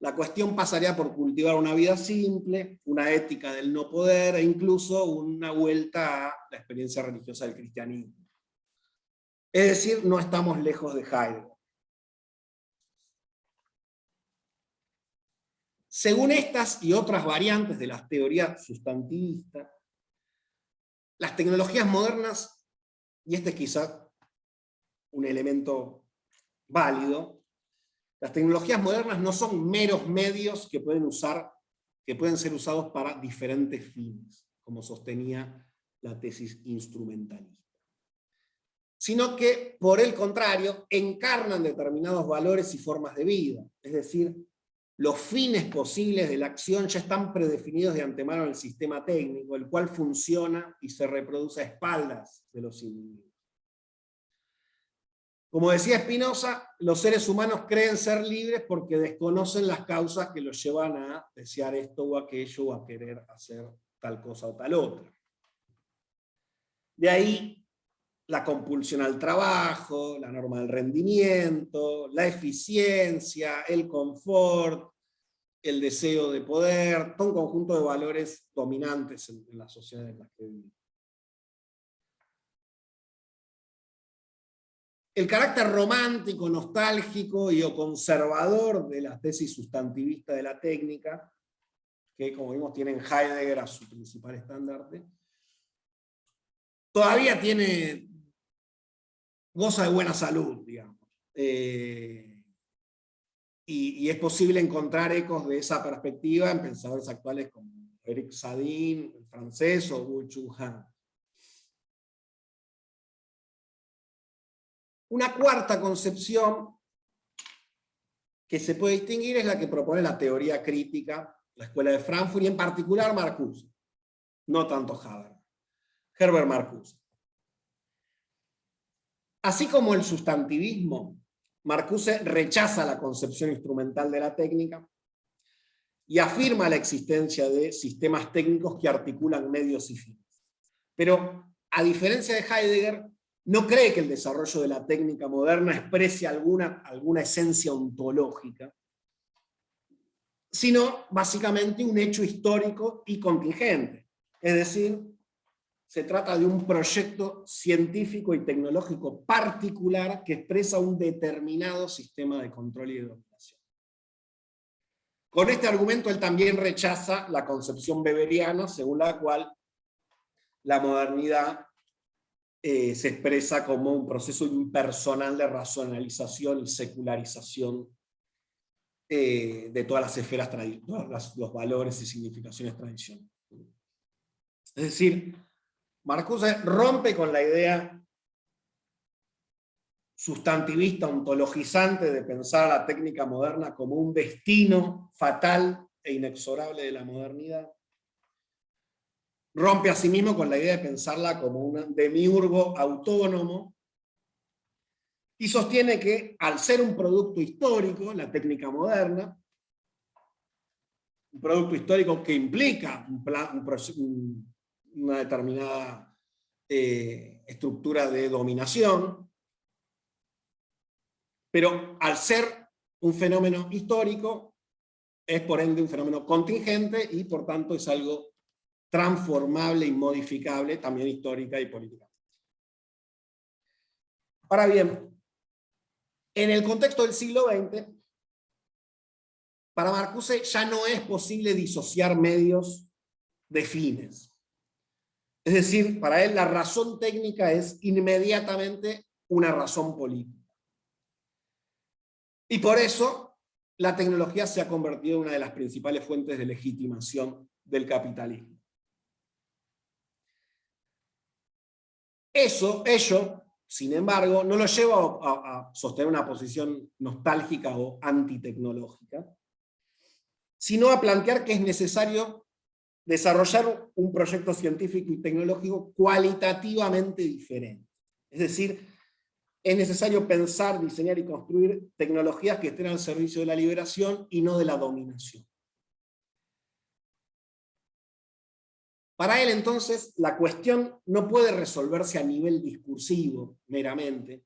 la cuestión pasaría por cultivar una vida simple, una ética del no poder, e incluso una vuelta a la experiencia religiosa del cristianismo. Es decir, no estamos lejos de Heidegger. Según estas y otras variantes de las teorías sustantivistas, las tecnologías modernas, y este es quizá un elemento válido, las tecnologías modernas no son meros medios que pueden ser usados para diferentes fines, como sostenía la tesis instrumentalista, sino que, por el contrario, encarnan determinados valores y formas de vida. Es decir, los fines posibles de la acción ya están predefinidos de antemano en el sistema técnico, el cual funciona y se reproduce a espaldas de los individuos. Como decía Spinoza, los seres humanos creen ser libres porque desconocen las causas que los llevan a desear esto o aquello, o a querer hacer tal cosa o tal otra. De ahí la compulsión al trabajo, la norma del rendimiento, la eficiencia, el confort, el deseo de poder, todo un conjunto de valores dominantes en las sociedades en las que vivimos. El carácter romántico, nostálgico y o conservador de la tesis sustantivista de la técnica, que como vimos tiene en Heidegger a su principal estandarte, todavía goza de buena salud, digamos. Y es posible encontrar ecos de esa perspectiva en pensadores actuales como Eric Sadin, el francés, o Wu Chun-han. Una cuarta concepción que se puede distinguir es la que propone la teoría crítica, la Escuela de Frankfurt, y en particular Marcuse, no tanto Habermas, Herbert Marcuse. Así como el sustantivismo, Marcuse rechaza la concepción instrumental de la técnica y afirma la existencia de sistemas técnicos que articulan medios y fines. Pero, a diferencia de Heidegger, no cree que el desarrollo de la técnica moderna exprese alguna esencia ontológica, sino básicamente un hecho histórico y contingente. Es decir, se trata de un proyecto científico y tecnológico particular que expresa un determinado sistema de control y de dominación. Con este argumento él también rechaza la concepción weberiana, según la cual la modernidad se expresa como un proceso impersonal de racionalización y secularización de todas las esferas, todos los valores y significaciones tradicionales. Es decir, Marcuse rompe con la idea sustantivista, ontologizante, de pensar a la técnica moderna como un destino fatal e inexorable de la modernidad. Rompe asimismo con la idea de pensarla como un demiurgo autónomo y sostiene que, al ser un producto histórico, la técnica moderna, un producto histórico que implica una determinada estructura de dominación, pero al ser un fenómeno histórico, es por ende un fenómeno contingente y por tanto es algo transformable y modificable, también histórica y políticamente. Ahora bien, en el contexto del siglo XX, para Marcuse ya no es posible disociar medios de fines. Es decir, para él la razón técnica es inmediatamente una razón política. Y por eso la tecnología se ha convertido en una de las principales fuentes de legitimación del capitalismo. Ello, sin embargo, no lo lleva a sostener una posición nostálgica o antitecnológica, sino a plantear que es necesario desarrollar un proyecto científico y tecnológico cualitativamente diferente. Es decir, es necesario pensar, diseñar y construir tecnologías que estén al servicio de la liberación y no de la dominación. Para él, entonces, la cuestión no puede resolverse a nivel discursivo meramente,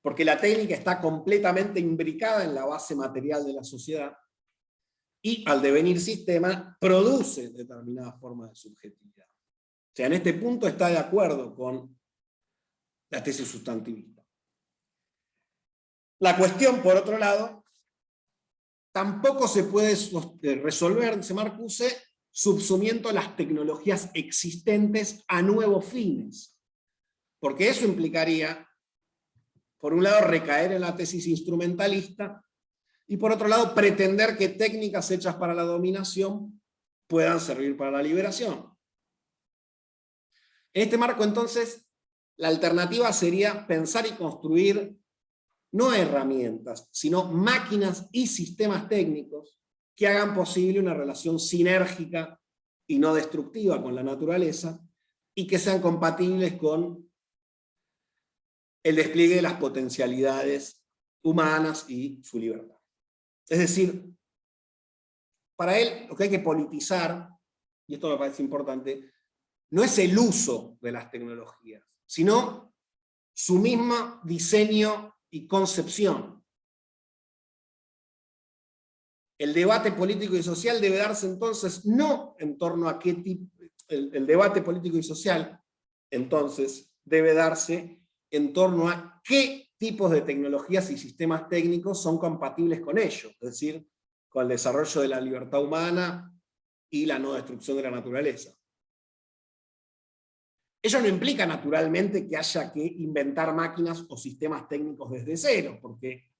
porque la técnica está completamente imbricada en la base material de la sociedad y, al devenir sistema, produce determinadas formas de subjetividad. O sea, en este punto está de acuerdo con la tesis sustantivista. La cuestión, por otro lado, tampoco se puede resolver, dice Marcuse, subsumiendo las tecnologías existentes a nuevos fines. Porque eso implicaría, por un lado, recaer en la tesis instrumentalista, y por otro lado, pretender que técnicas hechas para la dominación puedan servir para la liberación. En este marco, entonces, la alternativa sería pensar y construir no herramientas, sino máquinas y sistemas técnicos que hagan posible una relación sinérgica y no destructiva con la naturaleza, y que sean compatibles con el despliegue de las potencialidades humanas y su libertad. Es decir, para él lo que hay que politizar, y esto me parece importante, no es el uso de las tecnologías, sino su mismo diseño y concepción. El debate político y social debe darse entonces no en torno a qué tipo, el debate político y social entonces debe darse en torno a qué tipos de tecnologías y sistemas técnicos son compatibles con ello, es decir, con el desarrollo de la libertad humana y la no destrucción de la naturaleza. Ello no implica naturalmente que haya que inventar máquinas o sistemas técnicos desde cero, porque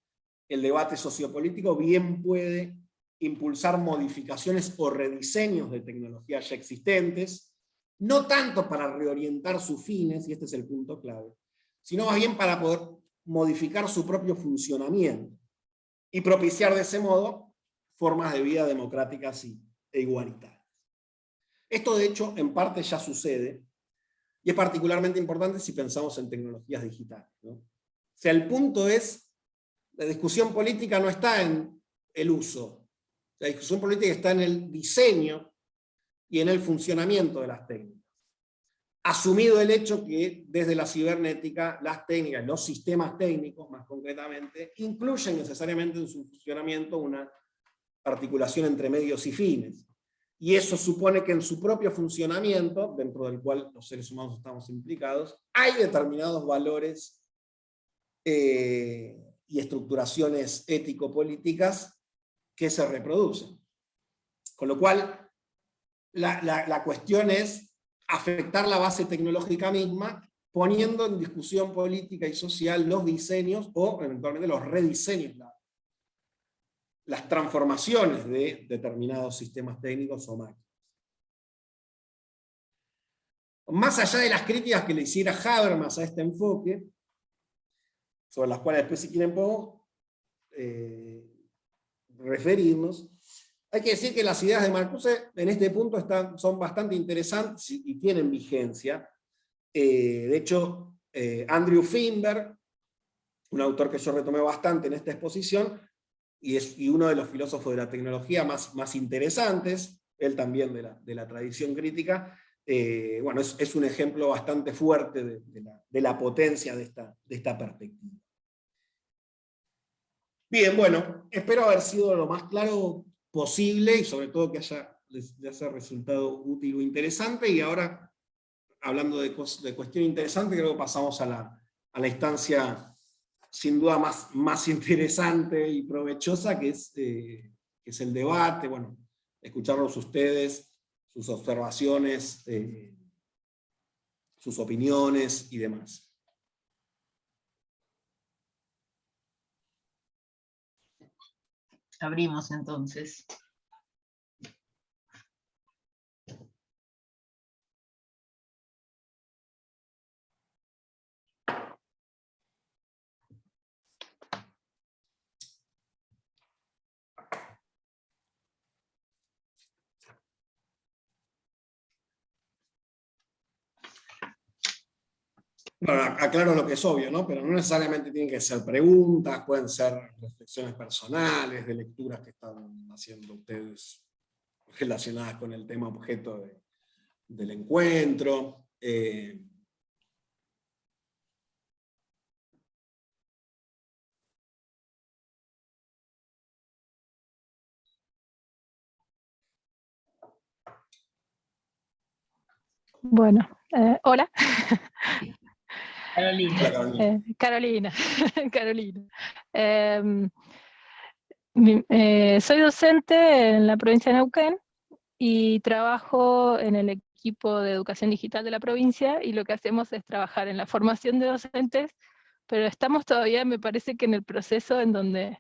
el debate sociopolítico bien puede impulsar modificaciones o rediseños de tecnologías ya existentes, no tanto para reorientar sus fines, y este es el punto clave, sino más bien para poder modificar su propio funcionamiento y propiciar de ese modo formas de vida democráticas e igualitarias. Esto de hecho en parte ya sucede, y es particularmente importante si pensamos en tecnologías digitales, ¿no? O sea, el punto es, la discusión política no está en el uso, la discusión política está en el diseño y en el funcionamiento de las técnicas. Asumido el hecho que desde la cibernética, las técnicas, los sistemas técnicos más concretamente, incluyen necesariamente en su funcionamiento una articulación entre medios y fines. Y eso supone que en su propio funcionamiento, dentro del cual los seres humanos estamos implicados, hay determinados valores y estructuraciones ético-políticas que se reproducen. Con lo cual, la cuestión es afectar la base tecnológica misma, poniendo en discusión política y social los diseños o eventualmente los rediseños, las transformaciones de determinados sistemas técnicos o máquinas. Más allá de las críticas que le hiciera Habermas a este enfoque, sobre las cuales después si quieren podemos referirnos, hay que decir que las ideas de Marcuse en este punto son bastante interesantes y tienen vigencia. De hecho, Andrew Finberg, un autor que yo retomé bastante en esta exposición, y uno de los filósofos de la tecnología más interesantes, él también de la tradición crítica, bueno, es un ejemplo bastante fuerte de la potencia de esta perspectiva. Bien, bueno, espero haber sido lo más claro posible y sobre todo que les haya resultado útil o interesante. Y ahora, hablando de cuestión interesante, creo que pasamos a la instancia sin duda más interesante y provechosa, que es el debate, bueno, escucharlos ustedes, sus observaciones, sus opiniones y demás. Abrimos entonces. Bueno, aclaro lo que es obvio, ¿no? Pero no necesariamente tienen que ser preguntas, pueden ser reflexiones personales, de lecturas que están haciendo ustedes relacionadas con el tema objeto del encuentro. Bueno, hola. Carolina. Carolina. Soy docente en la provincia de Neuquén y trabajo en el equipo de educación digital de la provincia, y lo que hacemos es trabajar en la formación de docentes, pero estamos todavía, me parece que en el proceso en donde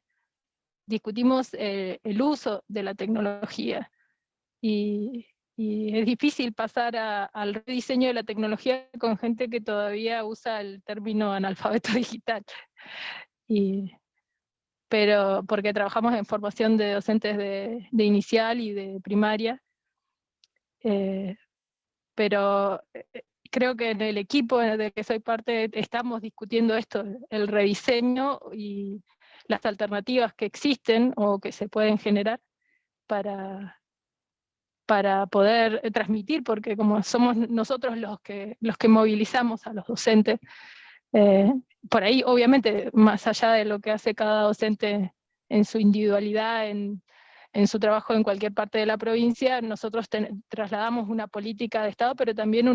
discutimos el uso de la tecnología, y es difícil pasar al rediseño de la tecnología con gente que todavía usa el término analfabeto digital. Pero porque trabajamos en formación de docentes de inicial y de primaria, pero creo que en el equipo del que soy parte estamos discutiendo esto, el rediseño y las alternativas que existen o que se pueden generar para poder transmitir, porque como somos nosotros los que movilizamos a los docentes, por ahí obviamente más allá de lo que hace cada docente en su individualidad, en su trabajo en cualquier parte de la provincia, nosotros trasladamos una política de Estado, pero también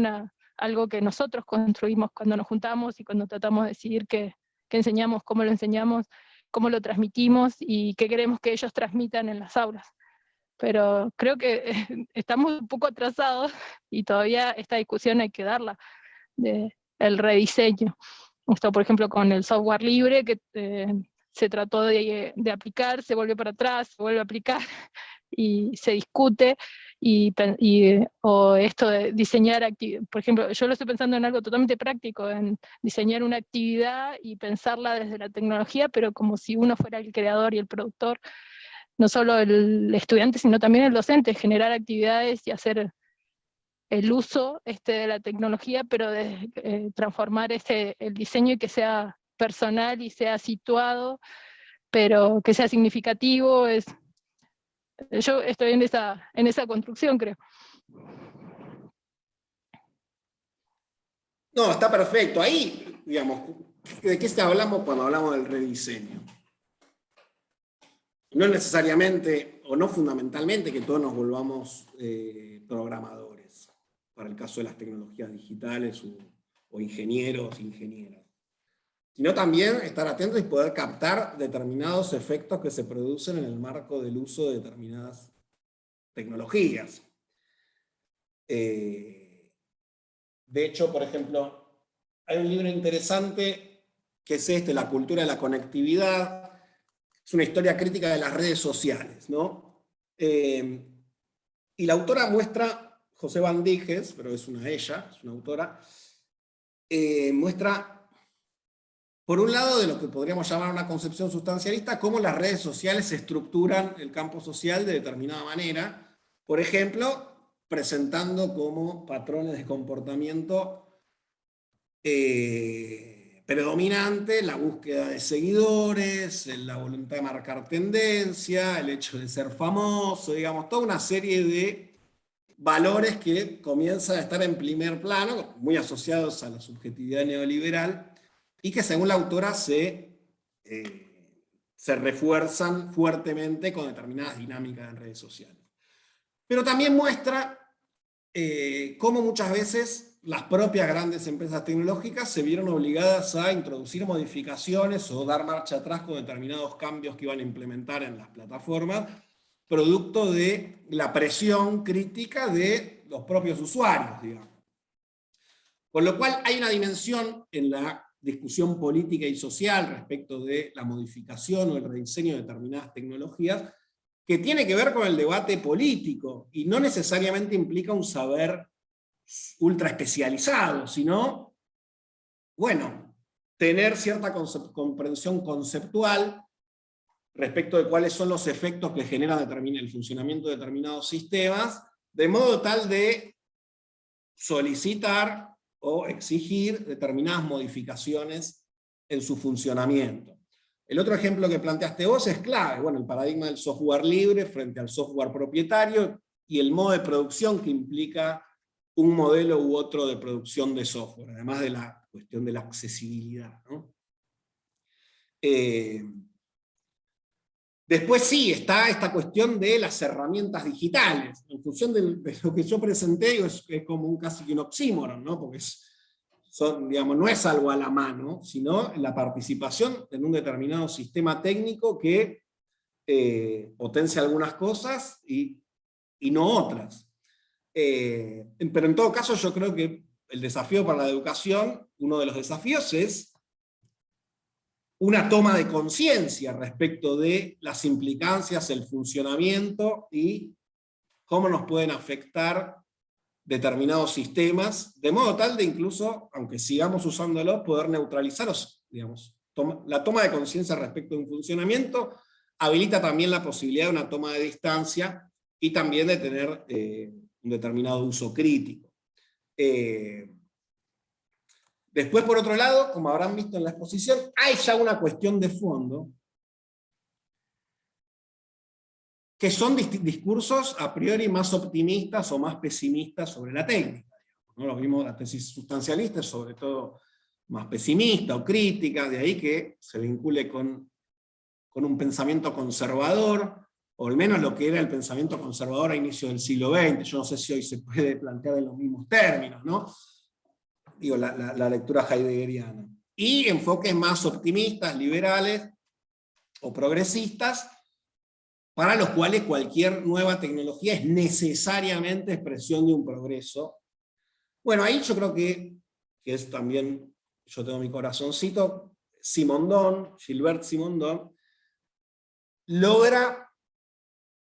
algo que nosotros construimos cuando nos juntamos y cuando tratamos de decidir qué enseñamos, cómo lo enseñamos, cómo lo transmitimos y qué queremos que ellos transmitan en las aulas. Pero creo que estamos un poco atrasados y todavía esta discusión hay que darla, el rediseño. Esto, por ejemplo, con el software libre, que se trató de aplicar, se vuelve para atrás, se vuelve a aplicar y se discute, o esto de diseñar, por ejemplo, yo lo estoy pensando en algo totalmente práctico, en diseñar una actividad y pensarla desde la tecnología, pero como si uno fuera el creador y el productor, no solo el estudiante, sino también el docente, generar actividades y hacer el uso de la tecnología, pero de transformar el diseño y que sea personal y sea situado, pero que sea significativo. Yo estoy en esa construcción, creo. No, está perfecto. Ahí, digamos, ¿de qué hablamos cuando hablamos del rediseño? No necesariamente, o no fundamentalmente, que todos nos volvamos programadores, para el caso de las tecnologías digitales o ingenieros, ingenieras. Sino también estar atentos y poder captar determinados efectos que se producen en el marco del uso de determinadas tecnologías. De hecho, por ejemplo, hay un libro interesante que es La cultura de la conectividad. Es una historia crítica de las redes sociales, ¿no? Y la autora muestra, José Bandiges, pero es una autora, muestra, por un lado, de lo que podríamos llamar una concepción sustancialista, cómo las redes sociales estructuran el campo social de determinada manera. Por ejemplo, presentando como patrones de comportamiento predominante la búsqueda de seguidores, la voluntad de marcar tendencia, el hecho de ser famoso, digamos, toda una serie de valores que comienzan a estar en primer plano, muy asociados a la subjetividad neoliberal, y que según la autora se refuerzan fuertemente con determinadas dinámicas en redes sociales. Pero también muestra cómo muchas veces las propias grandes empresas tecnológicas se vieron obligadas a introducir modificaciones o dar marcha atrás con determinados cambios que iban a implementar en las plataformas, producto de la presión crítica de los propios usuarios, digamos. Con lo cual hay una dimensión en la discusión política y social respecto de la modificación o el rediseño de determinadas tecnologías que tiene que ver con el debate político y no necesariamente implica un saber ultra especializado, sino, bueno, tener cierta comprensión conceptual respecto de cuáles son los efectos que genera el funcionamiento de determinados sistemas, de modo tal de solicitar o exigir determinadas modificaciones en su funcionamiento. El otro ejemplo que planteaste vos es clave, bueno, el paradigma del software libre frente al software propietario y el modo de producción que implica un modelo u otro de producción de software, además de la cuestión de la accesibilidad, ¿no? Después sí, está esta cuestión de las herramientas digitales. En función de lo que yo presenté, es como casi que un oxímoron, ¿no? Porque digamos, no es algo a la mano, sino la participación en un determinado sistema técnico que potencia algunas cosas y no otras. Pero en todo caso yo creo que el desafío para la educación, uno de los desafíos es una toma de conciencia respecto de las implicancias, el funcionamiento y cómo nos pueden afectar determinados sistemas, de modo tal de incluso, aunque sigamos usándolo, poder neutralizarlos, digamos. La toma de conciencia respecto de un funcionamiento habilita también la posibilidad de una toma de distancia y también de tener un determinado uso crítico. Después, por otro lado, como habrán visto en la exposición, hay ya una cuestión de fondo, que son discursos a priori más optimistas o más pesimistas sobre la técnica. ¿No? Lo vimos, la tesis sustancialista es sobre todo más pesimista o crítica, de ahí que se vincule con un pensamiento conservador, o al menos lo que era el pensamiento conservador a inicio del siglo XX. Yo no sé si hoy se puede plantear en los mismos términos, ¿no? Digo, la lectura heideggeriana. Y enfoques más optimistas, liberales o progresistas, para los cuales cualquier nueva tecnología es necesariamente expresión de un progreso. Bueno, ahí yo creo que es también, yo tengo mi corazoncito, Simondon, Gilbert Simondon, logra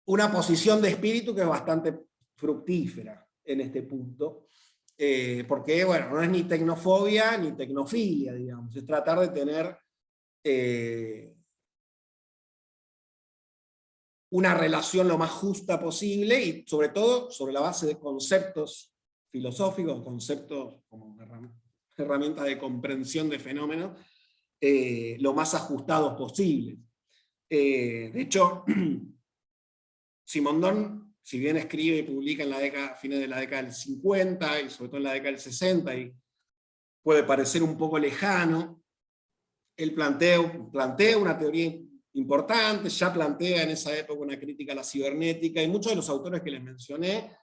una posición de espíritu que es bastante fructífera en este punto, porque, bueno, no es ni tecnofobia ni tecnofilia, digamos, es tratar de tener una relación lo más justa posible, y sobre todo sobre la base de conceptos filosóficos, conceptos como herramientas de comprensión de fenómenos, lo más ajustados posible. De hecho, Simondon, si bien escribe y publica en la fines de la década del 50, y sobre todo en la década del 60, y puede parecer un poco lejano, él plantea una teoría importante, ya plantea en esa época una crítica a la cibernética, y muchos de los autores que les mencioné,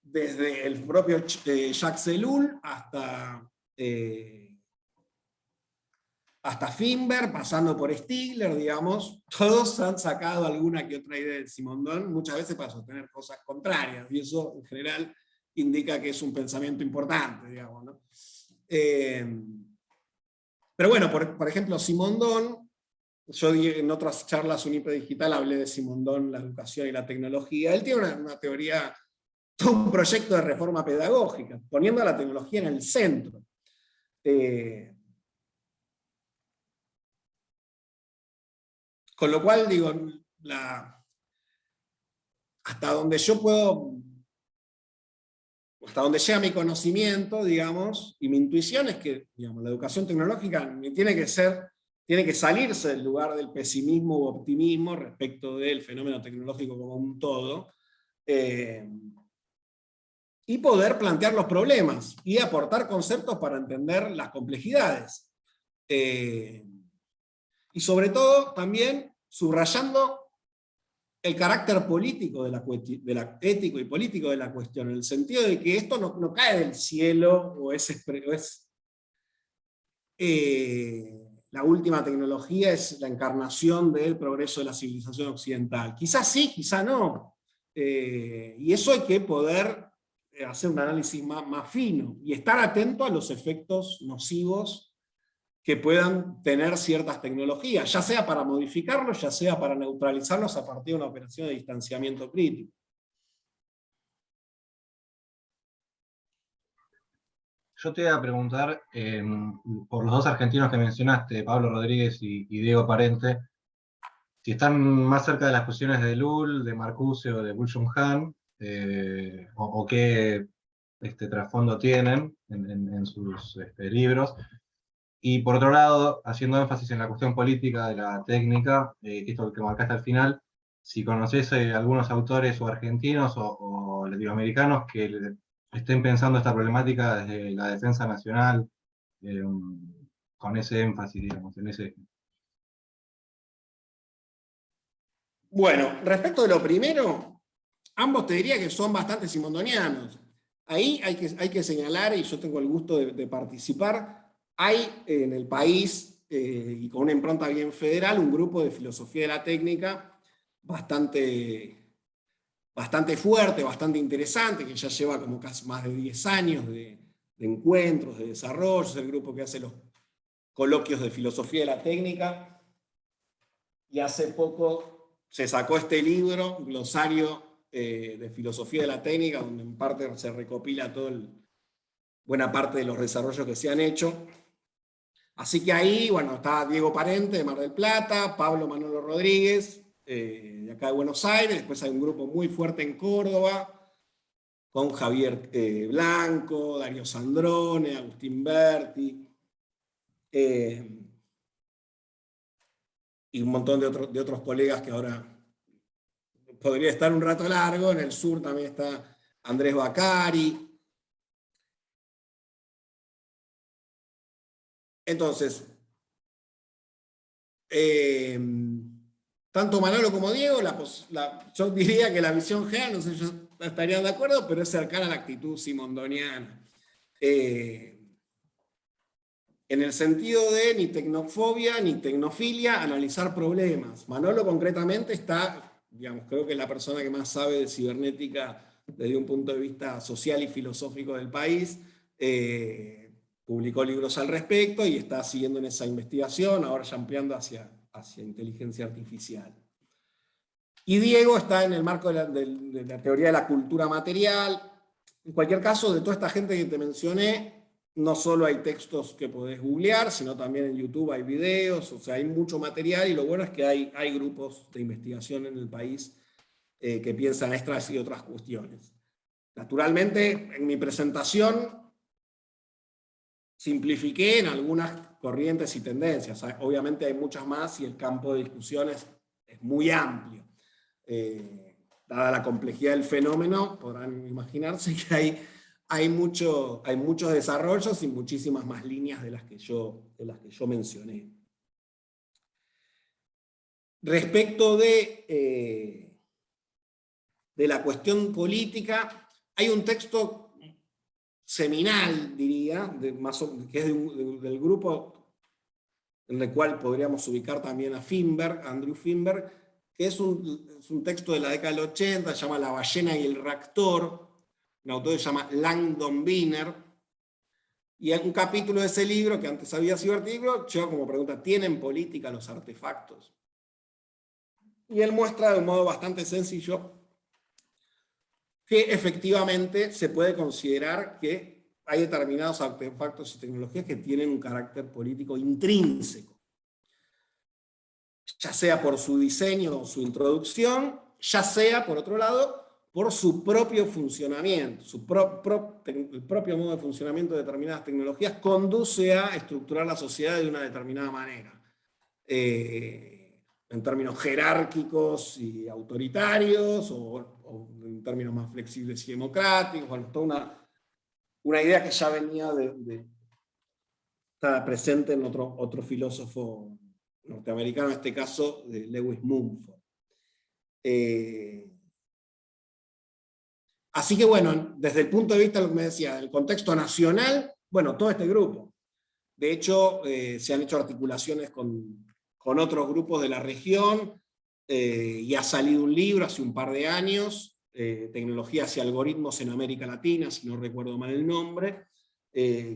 desde el propio Jacques Ellul hasta Finber, pasando por Stigler, digamos, todos han sacado alguna que otra idea de Simondon, muchas veces para sostener cosas contrarias, y eso en general indica que es un pensamiento importante, digamos, ¿no? Pero bueno, por ejemplo, Simondon, yo en otras charlas Unipe Digital hablé de Simondon, la educación y la tecnología. Él tiene una teoría, todo un proyecto de reforma pedagógica, poniendo a la tecnología en el centro. Con lo cual, digo, hasta donde yo puedo, hasta donde llega mi conocimiento, digamos, y mi intuición es que, digamos, la educación tecnológica tiene que salirse del lugar del pesimismo u optimismo respecto del fenómeno tecnológico como un todo, y poder plantear los problemas y aportar conceptos para entender las complejidades. Y sobre todo también subrayando el carácter político ético y político de la cuestión, en el sentido de que esto no cae del cielo, o la última tecnología es la encarnación del progreso de la civilización occidental. Quizás sí, quizás no. Y eso hay que poder hacer un análisis más fino, y estar atento a los efectos nocivos que puedan tener ciertas tecnologías, ya sea para modificarlos, ya sea para neutralizarlos a partir de una operación de distanciamiento crítico. Yo te iba a preguntar, por los dos argentinos que mencionaste, Pablo Rodríguez y Diego Parente, si están más cerca de las posiciones de Ellul, de Marcuse o de Byung-Chul Han, o qué trasfondo tienen en sus libros. Y por otro lado, haciendo énfasis en la cuestión política de la técnica, esto que marcaste al final, si conocés algunos autores o argentinos o latinoamericanos que estén pensando esta problemática desde la defensa nacional, con ese énfasis, digamos, en ese... Bueno, respecto de lo primero, ambos te diría que son bastante simondonianos. Ahí hay que señalar, y yo tengo el gusto de participar, hay en el país, y con una impronta bien federal, un grupo de filosofía de la técnica bastante fuerte, bastante interesante, que ya lleva como casi más de 10 años de encuentros, de desarrollo, es el grupo que hace los coloquios de filosofía de la técnica, y hace poco se sacó este libro, Glosario de Filosofía de la Técnica, donde en parte se recopila buena parte de los desarrollos que se han hecho. Así que ahí, bueno, está Diego Parente de Mar del Plata, Pablo Manolo Rodríguez, de acá de Buenos Aires, después hay un grupo muy fuerte en Córdoba, con Javier Blanco, Darío Sandrone, Agustín Berti, y un montón de otros colegas que ahora podría estar un rato largo. En el sur también está Andrés Bacari. Entonces, tanto Manolo como Diego, yo diría que la visión general, no sé si estarían de acuerdo, pero es cercana a la actitud simondoniana. En el sentido de ni tecnofobia ni tecnofilia, analizar problemas. Manolo concretamente está, digamos, creo que es la persona que más sabe de cibernética desde un punto de vista social y filosófico del país. Publicó libros al respecto y está siguiendo en esa investigación, ahora ya ampliando hacia inteligencia artificial. Y Diego está en el marco de la teoría de la cultura material. En cualquier caso, de toda esta gente que te mencioné, no solo hay textos que podés googlear, sino también en YouTube hay videos, o sea, hay mucho material, y lo bueno es que hay grupos de investigación en el país que piensan estas y otras cuestiones. Naturalmente, en mi presentación simplifiqué en algunas corrientes y tendencias. Obviamente hay muchas más y el campo de discusiones es muy amplio. Dada la complejidad del fenómeno, podrán imaginarse que hay muchos desarrollos y muchísimas más líneas de las que yo mencioné. Respecto de la cuestión política, hay un texto seminal, diría, que es del grupo en el cual podríamos ubicar también a Finberg, Andrew Finberg, que es un texto de la década del 80, se llama La ballena y el reactor, un autor que se llama Langdon Biner, y hay un capítulo de ese libro, que antes había sido artículo, lleva como pregunta: ¿tienen política los artefactos? Y él muestra de un modo bastante sencillo que efectivamente se puede considerar que hay determinados artefactos y tecnologías que tienen un carácter político intrínseco, ya sea por su diseño o su introducción, ya sea, por otro lado, por su propio funcionamiento. El propio modo de funcionamiento de determinadas tecnologías conduce a estructurar la sociedad de una determinada manera. En términos jerárquicos y autoritarios, o en términos más flexibles y democráticos. Bueno, toda una idea que ya venía estaba presente en otro filósofo norteamericano, en este caso de Lewis Mumford. Así que bueno, desde el punto de vista de lo que me decía, del contexto nacional, bueno, todo este grupo. De hecho, se han hecho articulaciones con otros grupos de la región, y ha salido un libro hace un par de años, Tecnologías y Algoritmos en América Latina, si no recuerdo mal el nombre,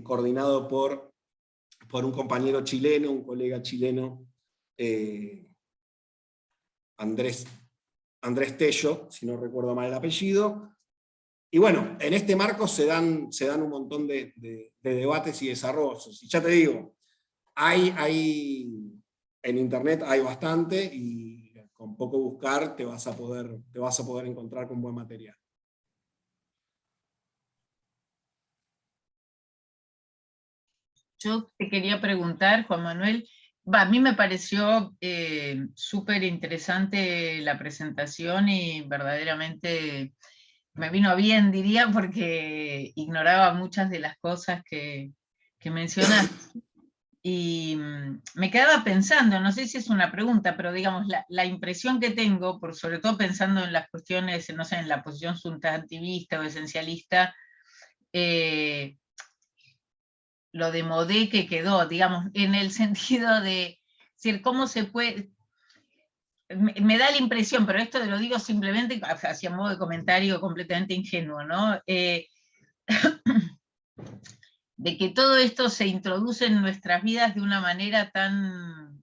coordinado por un compañero chileno, un colega chileno, Andrés Tello, si no recuerdo mal el apellido. Y bueno, en este marco se dan un montón de debates y desarrollos. Y ya te digo, en internet hay bastante, y con poco buscar te vas a poder encontrar con buen material. Yo te quería preguntar, Juan Manuel, a mí me pareció súper interesante la presentación, y verdaderamente me vino a bien, diría, porque ignoraba muchas de las cosas que mencionaste. Y me quedaba pensando, no sé si es una pregunta, pero digamos, la impresión que tengo, sobre todo pensando en las cuestiones, no sé, en la posición sustantivista o esencialista, lo de modé que quedó, digamos, en el sentido de decir, cómo se puede, me da la impresión, pero esto lo digo simplemente hacia modo de comentario completamente ingenuo, ¿no? De que todo esto se introduce en nuestras vidas de una manera tan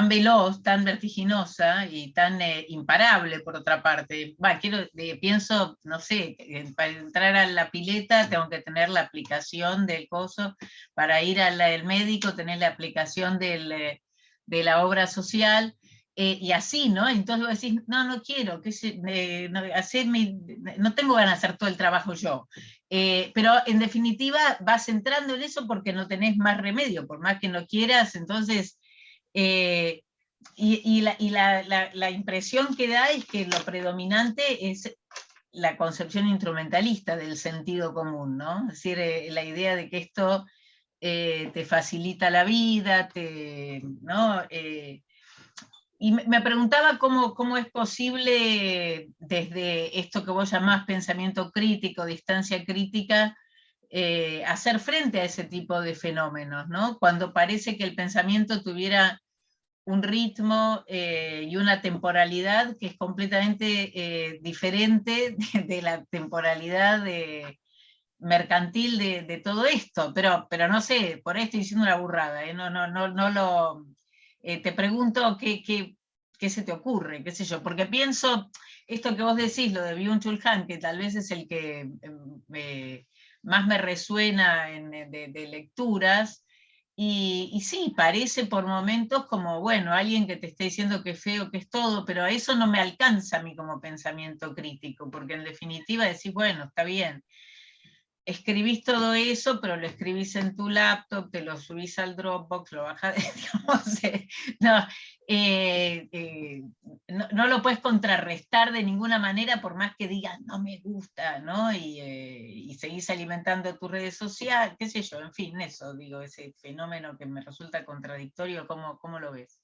veloz, tan vertiginosa y tan imparable, por otra parte. Pienso, no sé, para entrar a la pileta tengo que tener la aplicación del coso, para ir al médico tener la aplicación de la obra social, y así, ¿no? Entonces vos decís, no quiero, no tengo ganas de hacer todo el trabajo yo. Pero en definitiva vas entrando en eso porque no tenés más remedio, por más que no quieras, entonces, la impresión que da es que lo predominante es la concepción instrumentalista del sentido común, ¿no? Es decir, la idea de que esto te facilita la vida, ¿no? Y me preguntaba cómo es posible, desde esto que vos llamás pensamiento crítico, distancia crítica, hacer frente a ese tipo de fenómenos, ¿no? Cuando parece que el pensamiento tuviera un ritmo y una temporalidad que es completamente diferente de la temporalidad mercantil de todo esto, pero no sé, por ahí estoy diciendo una burrada, te pregunto qué se te ocurre, qué sé yo, porque pienso, esto que vos decís, lo de Byung-Chul Han, que tal vez es el que más me resuena de lecturas, y sí, parece por momentos como, bueno, alguien que te esté diciendo que es feo, que es todo, pero eso no me alcanza a mí como pensamiento crítico, porque en definitiva decís, bueno, está bien, escribís todo eso, pero lo escribís en tu laptop, te lo subís al Dropbox, lo bajás, digamos, no lo puedes contrarrestar de ninguna manera, por más que digas, no me gusta, ¿no? Y seguís alimentando tus redes sociales, qué sé yo, en fin, eso, digo, ese fenómeno que me resulta contradictorio, ¿cómo lo ves?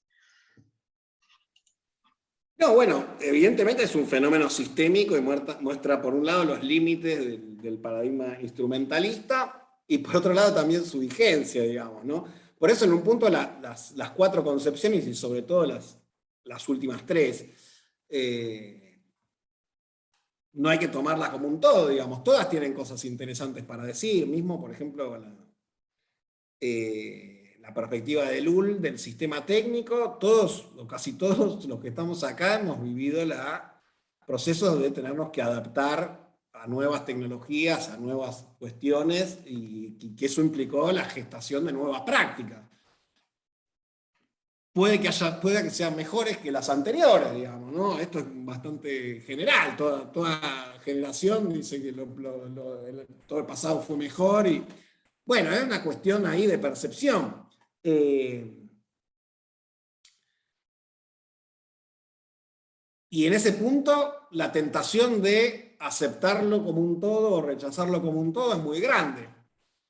No, bueno, evidentemente es un fenómeno sistémico y muestra por un lado los límites del paradigma instrumentalista y por otro lado también su vigencia, digamos, ¿no? Por eso en un punto las cuatro concepciones y sobre todo las últimas tres, no hay que tomarlas como un todo, digamos, todas tienen cosas interesantes para decir, mismo por ejemplo la perspectiva de Lull, del sistema técnico, todos, o casi todos los que estamos acá hemos vivido procesos de tenernos que adaptar a nuevas tecnologías, a nuevas cuestiones, y que eso implicó la gestación de nuevas prácticas. Puede que sean mejores que las anteriores, digamos, ¿no? Esto es bastante general, toda generación dice que todo el pasado fue mejor, y bueno, es una cuestión ahí de percepción. Y en ese punto, la tentación de aceptarlo como un todo o rechazarlo como un todo es muy grande.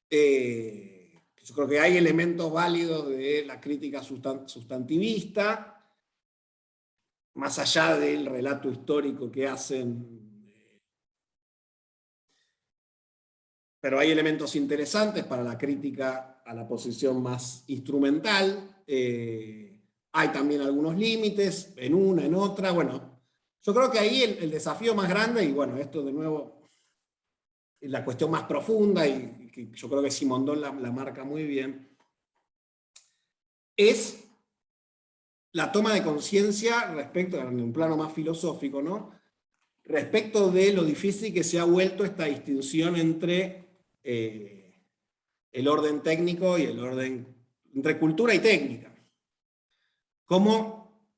Yo creo que hay elementos válidos de la crítica sustantivista, más allá del relato histórico que hacen, pero hay elementos interesantes para la crítica a la posición más instrumental. Hay también algunos límites, en una, en otra. Bueno, yo creo que ahí el desafío más grande, y bueno, esto de nuevo es la cuestión más profunda, y que yo creo que Simondon la marca muy bien, es la toma de conciencia respecto, en un plano más filosófico, ¿no? Respecto de lo difícil que se ha vuelto esta distinción entre el orden técnico y el orden entre cultura y técnica. Cómo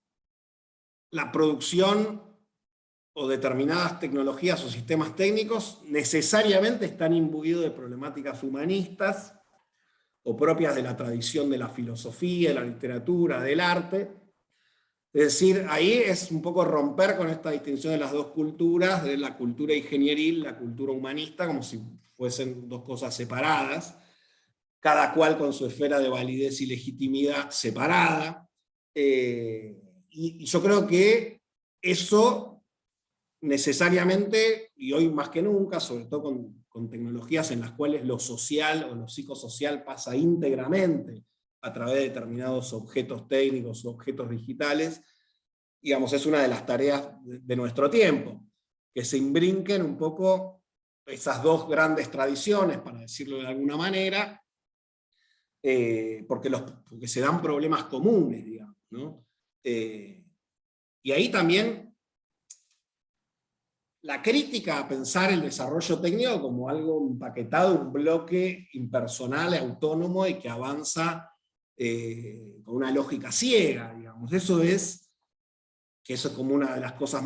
la producción o determinadas tecnologías o sistemas técnicos necesariamente están imbuidos de problemáticas humanistas o propias de la tradición de la filosofía, de la literatura, del arte. Es decir, ahí es un poco romper con esta distinción de las dos culturas, de la cultura ingenieril y la cultura humanista, como si fuesen dos cosas separadas, cada cual con su esfera de validez y legitimidad separada. Y yo creo que eso necesariamente, y hoy más que nunca, sobre todo con tecnologías en las cuales lo social o lo psicosocial pasa íntegramente a través de determinados objetos técnicos o objetos digitales, digamos, es una de las tareas de nuestro tiempo, que se imbrinquen un poco esas dos grandes tradiciones, para decirlo de alguna manera, porque se dan problemas comunes, digamos, ¿no? Y ahí también la crítica a pensar el desarrollo técnico como algo empaquetado, un bloque impersonal, autónomo y que avanza con una lógica ciega, digamos. Eso es como una de las cosas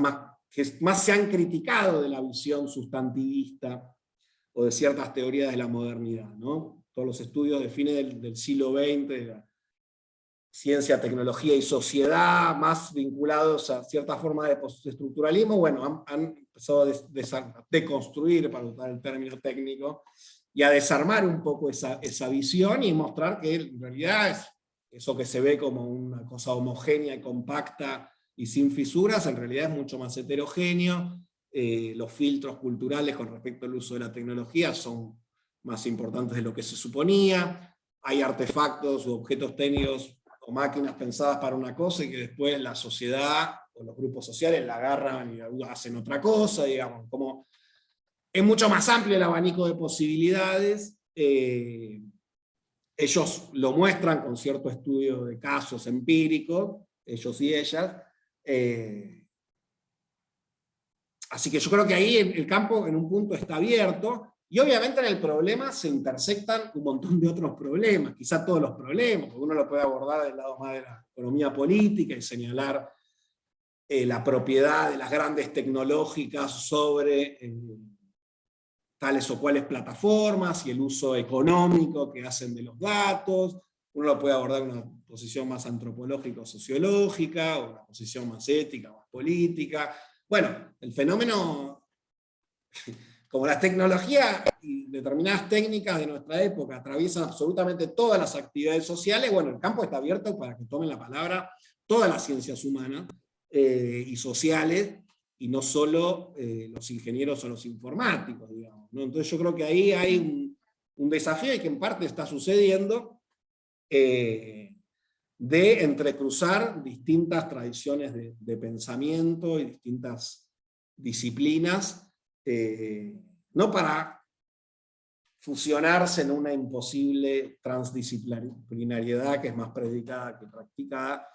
que más se han criticado de la visión sustantivista o de ciertas teorías de la modernidad, ¿no? Todos los estudios de fines del siglo XX, de la ciencia, tecnología y sociedad, más vinculados a cierta forma de postestructuralismo, bueno, han empezado a deconstruir, para usar el término técnico, y a desarmar un poco esa visión y mostrar que en realidad es eso que se ve como una cosa homogénea y compacta y sin fisuras, en realidad es mucho más heterogéneo. Los filtros culturales con respecto al uso de la tecnología son más importantes de lo que se suponía. Hay artefactos u objetos técnicos o máquinas pensadas para una cosa y que después la sociedad o los grupos sociales la agarran y hacen otra cosa, digamos. Como es mucho más amplio el abanico de posibilidades. Ellos lo muestran con cierto estudio de casos empíricos, ellos y ellas. Así que yo creo que ahí el campo en un punto está abierto, y obviamente en el problema se intersectan un montón de otros problemas, quizá todos los problemas, porque uno lo puede abordar del lado más de la economía política y señalar la propiedad de las grandes tecnológicas sobre tales o cuales plataformas y el uso económico que hacen de los datos. Uno lo puede abordar en una posición más antropológica o sociológica, o una posición más ética, más política. Bueno, el fenómeno, como las tecnologías y determinadas técnicas de nuestra época atraviesan absolutamente todas las actividades sociales, bueno, el campo está abierto para que tomen la palabra todas las ciencias humanas y sociales, y no solo los ingenieros o los informáticos, digamos, ¿no? Entonces yo creo que ahí hay un desafío, y que en parte está sucediendo, de entrecruzar distintas tradiciones de pensamiento y distintas disciplinas, no para fusionarse en una imposible transdisciplinariedad que es más predicada que practicada,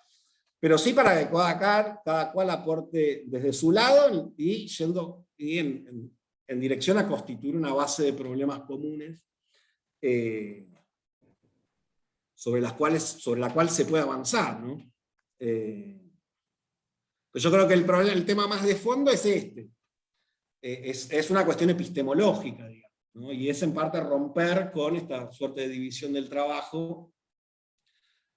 pero sí para que cada cual aporte desde su lado y yendo en dirección a constituir una base de problemas comunes sobre la cual se puede avanzar, ¿no? Pues yo creo que el tema más de fondo es este. Es una cuestión epistemológica, digamos, ¿no? Y es en parte romper con esta suerte de división del trabajo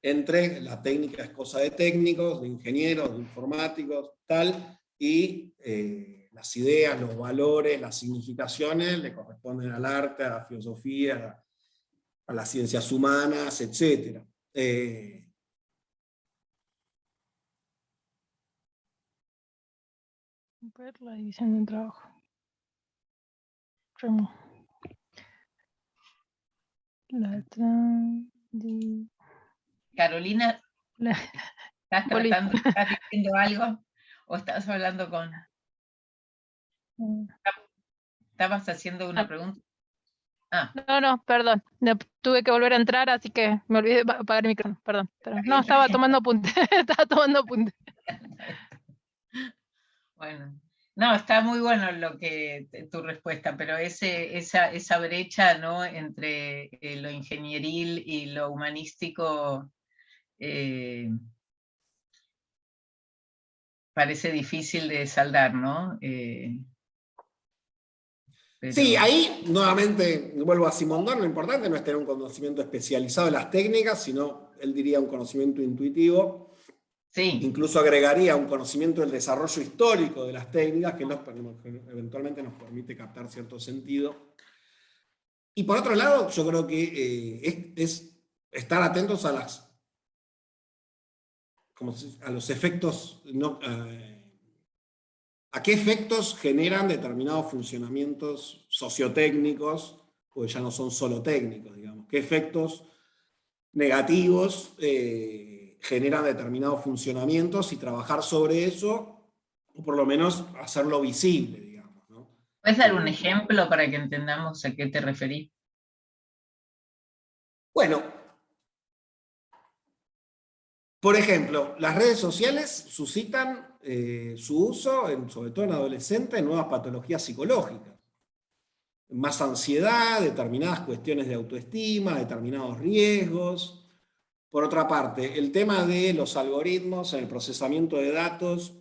entre la técnica es cosa de técnicos, de ingenieros, de informáticos, tal, y las ideas, los valores, las significaciones le corresponden al arte, a la filosofía, a las ciencias humanas, etc. Ver la división del trabajo. Carolina, ¿estás diciendo algo? ¿O estás hablando con...? ¿Estabas haciendo una pregunta? Ah. No, perdón. Tuve que volver a entrar, así que me olvidé de apagar el micrófono. Perdón. No, estaba tomando apunte. Estaba tomando apunte. Bueno, no, está muy bueno tu respuesta, pero esa brecha, ¿no?, entre lo ingenieril y lo humanístico parece difícil de saldar, ¿no? Sí, ahí nuevamente vuelvo a Simondon. Lo importante no es tener un conocimiento especializado en las técnicas, sino, él diría, un conocimiento intuitivo. Sí. Incluso agregaría un conocimiento del desarrollo histórico de las técnicas, que eventualmente nos permite captar cierto sentido. Y por otro lado, yo creo que es estar atentos a los efectos, a qué efectos generan determinados funcionamientos sociotécnicos, porque ya no son solo técnicos, digamos. ¿Qué efectos negativos generan determinados funcionamientos y trabajar sobre eso, o por lo menos hacerlo visible, digamos, ¿no? ¿Puedes dar un ejemplo para que entendamos a qué te referís? Bueno, por ejemplo, las redes sociales suscitan su uso, sobre todo en adolescentes, en nuevas patologías psicológicas. Más ansiedad, determinadas cuestiones de autoestima, determinados riesgos. Por otra parte, el tema de los algoritmos en el procesamiento de datos,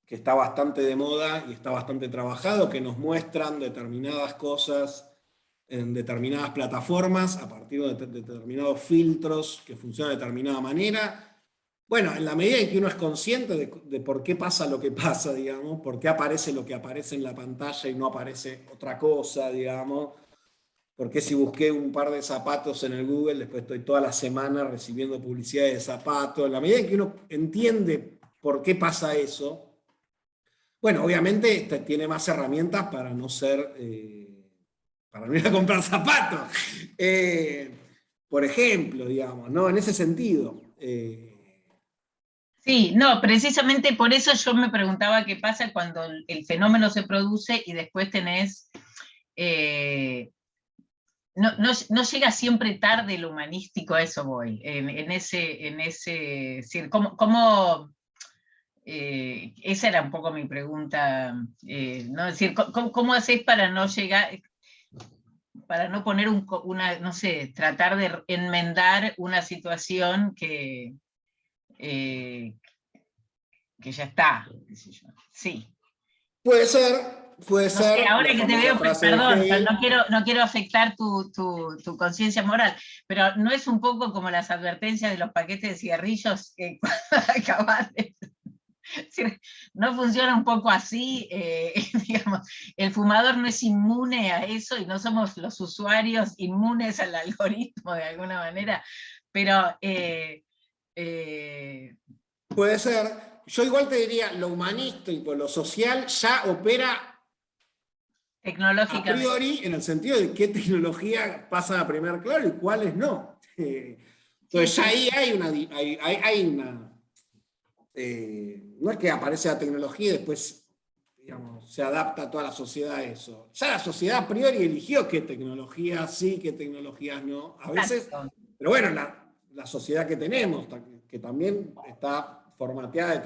que está bastante de moda y está bastante trabajado, que nos muestran determinadas cosas en determinadas plataformas a partir de determinados filtros que funcionan de determinada manera. Bueno, en la medida en que uno es consciente de por qué pasa lo que pasa, digamos, por qué aparece lo que aparece en la pantalla y no aparece otra cosa, digamos, por qué si busqué un par de zapatos en el Google, después estoy toda la semana recibiendo publicidad de zapatos. En la medida en que uno entiende por qué pasa eso, bueno, obviamente tiene más herramientas para no ser, para no ir a comprar zapatos. Por ejemplo, digamos, ¿no? En ese sentido. Sí, no, precisamente por eso yo me preguntaba qué pasa cuando el fenómeno se produce y después tenés... no llega siempre tarde lo humanístico, a eso voy. Decir, esa era un poco mi pregunta, ¿no? Es decir, ¿cómo hacés para no llegar, para no poner no sé, tratar de enmendar una situación que ya está, qué sé yo. Sí. Puede ser, puede No sé, ser. ahora La que te famosa veo, frase de perdón, Hegel. no quiero afectar tu conciencia moral, pero ¿no es un poco como las advertencias de los paquetes de cigarrillos que cuando acabas de... ¿No funciona un poco así? Digamos, el fumador no es inmune a eso y no somos los usuarios inmunes al algoritmo de alguna manera, pero... Puede ser. Yo igual te diría, lo humanístico, lo social ya opera a priori en el sentido de qué tecnología pasa a primer claro y cuáles no. Entonces ya ahí hay una no es que aparece la tecnología y después, digamos, se adapta a toda la sociedad a eso. Ya la sociedad a priori eligió qué tecnologías sí, qué tecnologías no. A veces, pero bueno, la sociedad que tenemos, que también está formateada de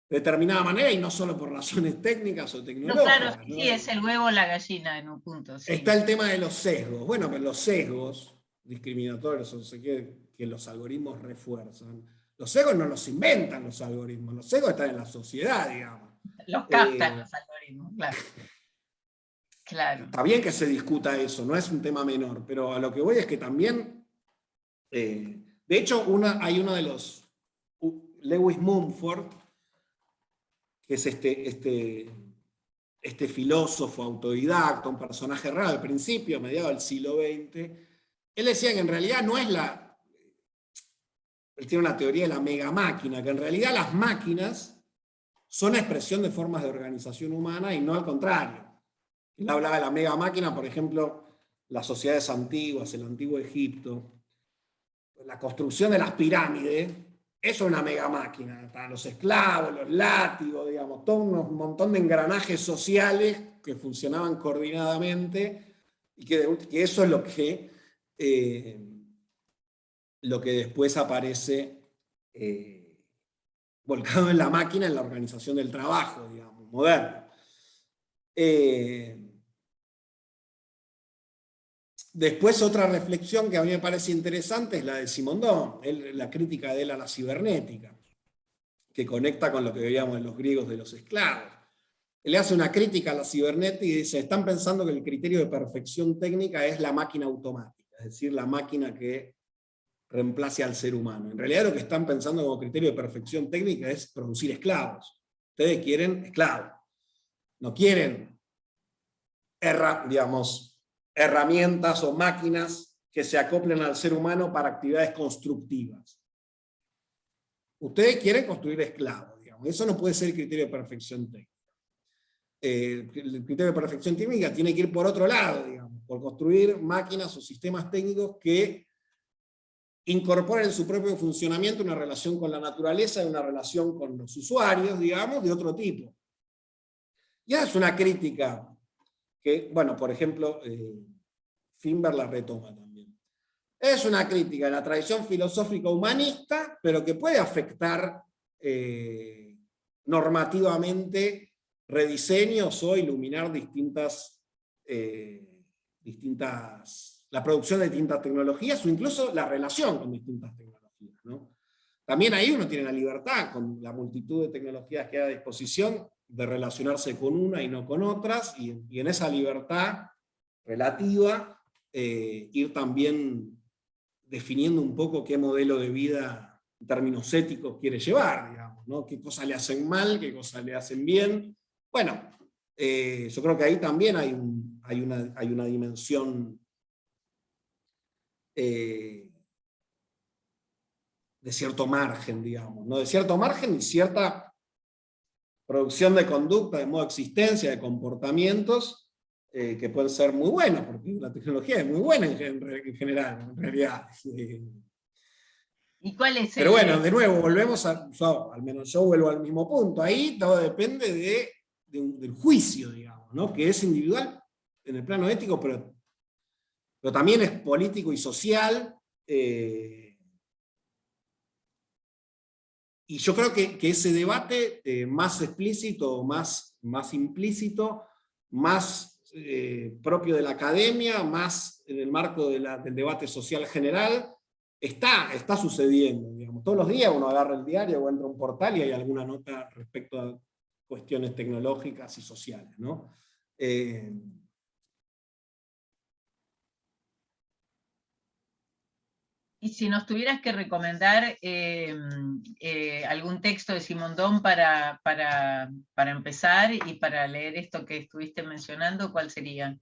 determinada manera y no solo por razones técnicas o tecnológicas. No, claro, sí, es el huevo o la gallina en un punto. Sí. Está el tema de los sesgos. Bueno, pero los sesgos discriminatorios, o sea, que los algoritmos refuerzan. Los sesgos no los inventan los algoritmos, los sesgos están en la sociedad, digamos. Los captan los algoritmos, claro. Claro. Está bien que se discuta eso, no es un tema menor, pero a lo que voy es que también, de hecho, hay uno de los, Lewis Mumford, que es este filósofo autodidacta, un personaje raro al principio, a mediados del siglo XX, él decía que en realidad no es él tiene una teoría de la mega máquina, que en realidad las máquinas son expresión de formas de organización humana y no al contrario. Él hablaba de la mega máquina, por ejemplo, las sociedades antiguas, el antiguo Egipto, la construcción de las pirámides, eso es una mega máquina. Estaban los esclavos, los látigos, digamos, todo un montón de engranajes sociales que funcionaban coordinadamente y que eso es lo que después aparece volcado en la máquina, en la organización del trabajo, digamos, moderno. Después otra reflexión que a mí me parece interesante es la de Simondon, la crítica de él a la cibernética, que conecta con lo que veíamos en los griegos de los esclavos. Él le hace una crítica a la cibernética y dice, están pensando que el criterio de perfección técnica es la máquina automática, es decir, la máquina que reemplace al ser humano. En realidad lo que están pensando como criterio de perfección técnica es producir esclavos. Ustedes quieren esclavos, no quieren, herramientas o máquinas que se acoplen al ser humano para actividades constructivas. Ustedes quieren construir esclavos, digamos. Eso no puede ser el criterio de perfección técnica. El criterio de perfección técnica tiene que ir por otro lado, digamos, por construir máquinas o sistemas técnicos que incorpora en su propio funcionamiento una relación con la naturaleza y una relación con los usuarios, digamos, de otro tipo. Ya es una crítica que, bueno, por ejemplo, Finber la retoma también. Es una crítica de la tradición filosófica humanista, pero que puede afectar normativamente rediseños o iluminar la producción de distintas tecnologías o incluso la relación con distintas tecnologías, ¿no? También ahí uno tiene la libertad, con la multitud de tecnologías que hay a disposición, de relacionarse con una y no con otras, y en esa libertad relativa ir también definiendo un poco qué modelo de vida en términos éticos quiere llevar, digamos, ¿no? Qué cosas le hacen mal, qué cosas le hacen bien. Bueno, yo creo que ahí también hay una dimensión de cierto margen, digamos, ¿no? De cierto margen y cierta producción de conducta, de modo de existencia, de comportamientos que pueden ser muy buenos, porque la tecnología es muy buena en general, en realidad. ¿Y cuál es Pero bueno, de nuevo, volvemos al menos yo vuelvo al mismo punto. Ahí todo depende del juicio, digamos, ¿no? Que es individual en el plano ético, pero también es político y social. Y yo creo que ese debate más explícito, más implícito, más propio de la academia, más en el marco del debate social general, está sucediendo. Digamos. Todos los días uno agarra el diario o entra a un portal y hay alguna nota respecto a cuestiones tecnológicas y sociales, ¿no? Y si nos tuvieras que recomendar algún texto de Simondon para empezar y para leer esto que estuviste mencionando, ¿cuál sería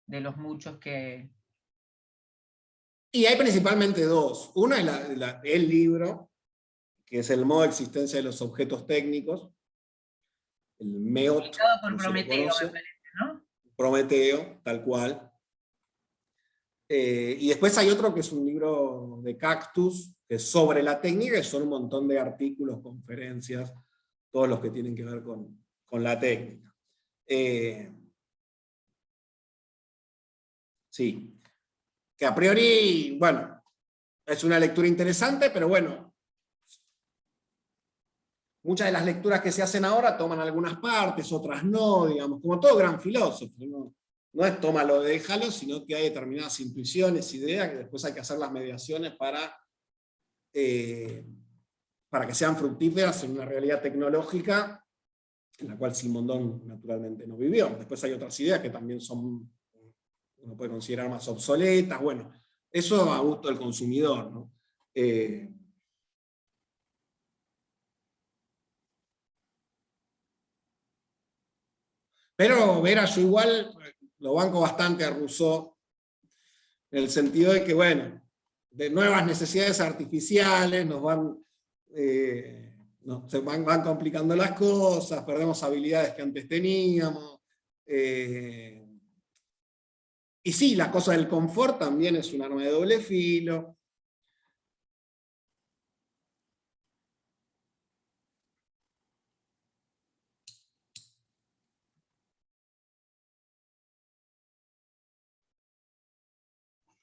de los muchos que...? Y hay principalmente dos. Una es el libro, que es El modo de existencia de los objetos técnicos, el MEOT, Publicado por como se lo Prometeo, conoce. me parece, ¿no? Prometeo, tal cual. Y después hay otro que es un libro de Cactus, que es sobre la técnica, y son un montón de artículos, conferencias, todos los que tienen que ver con la técnica. Sí. Que a priori, bueno, es una lectura interesante, pero bueno, muchas de las lecturas que se hacen ahora toman algunas partes, otras no, digamos, como todo gran filósofo, no es tómalo, déjalo, sino que hay determinadas intuiciones, ideas, que después hay que hacer las mediaciones para que sean fructíferas en una realidad tecnológica en la cual Simondon naturalmente no vivió. Después hay otras ideas que también son, uno puede considerar más obsoletas, bueno, eso a gusto del consumidor, ¿no? Pero Vera, yo igual lo banco bastante a Rousseau, en el sentido de que, bueno, de nuevas necesidades artificiales se van complicando las cosas, perdemos habilidades que antes teníamos. Y sí, la cosa del confort también es un arma de doble filo.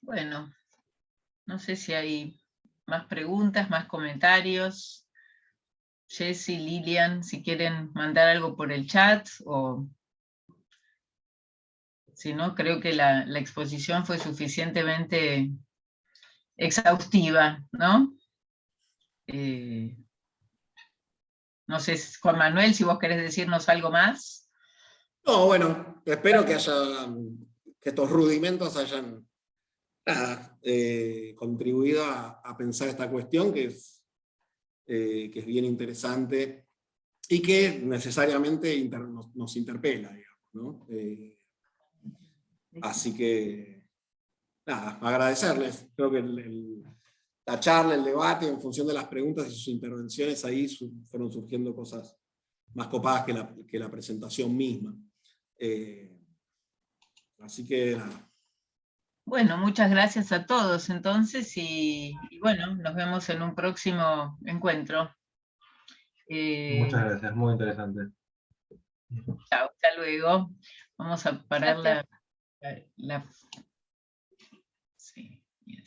Bueno, no sé si hay más preguntas, más comentarios. Jessy, Lilian, si quieren mandar algo por el chat, o si no, creo que la exposición fue suficientemente exhaustiva, ¿no? No sé, Juan Manuel, si vos querés decirnos algo más. No, bueno, espero que estos rudimentos hayan contribuido a pensar esta cuestión, que es bien interesante y que necesariamente nos interpela, digamos, ¿no? Así que, nada, agradecerles. Creo que la charla, el debate, en función de las preguntas y sus intervenciones, ahí fueron surgiendo cosas más copadas que la presentación misma. Así que, nada. Bueno, muchas gracias a todos entonces y bueno, nos vemos en un próximo encuentro. Muchas gracias, muy interesante. Chao, hasta luego. Vamos a parar Gracias. la sí, yes.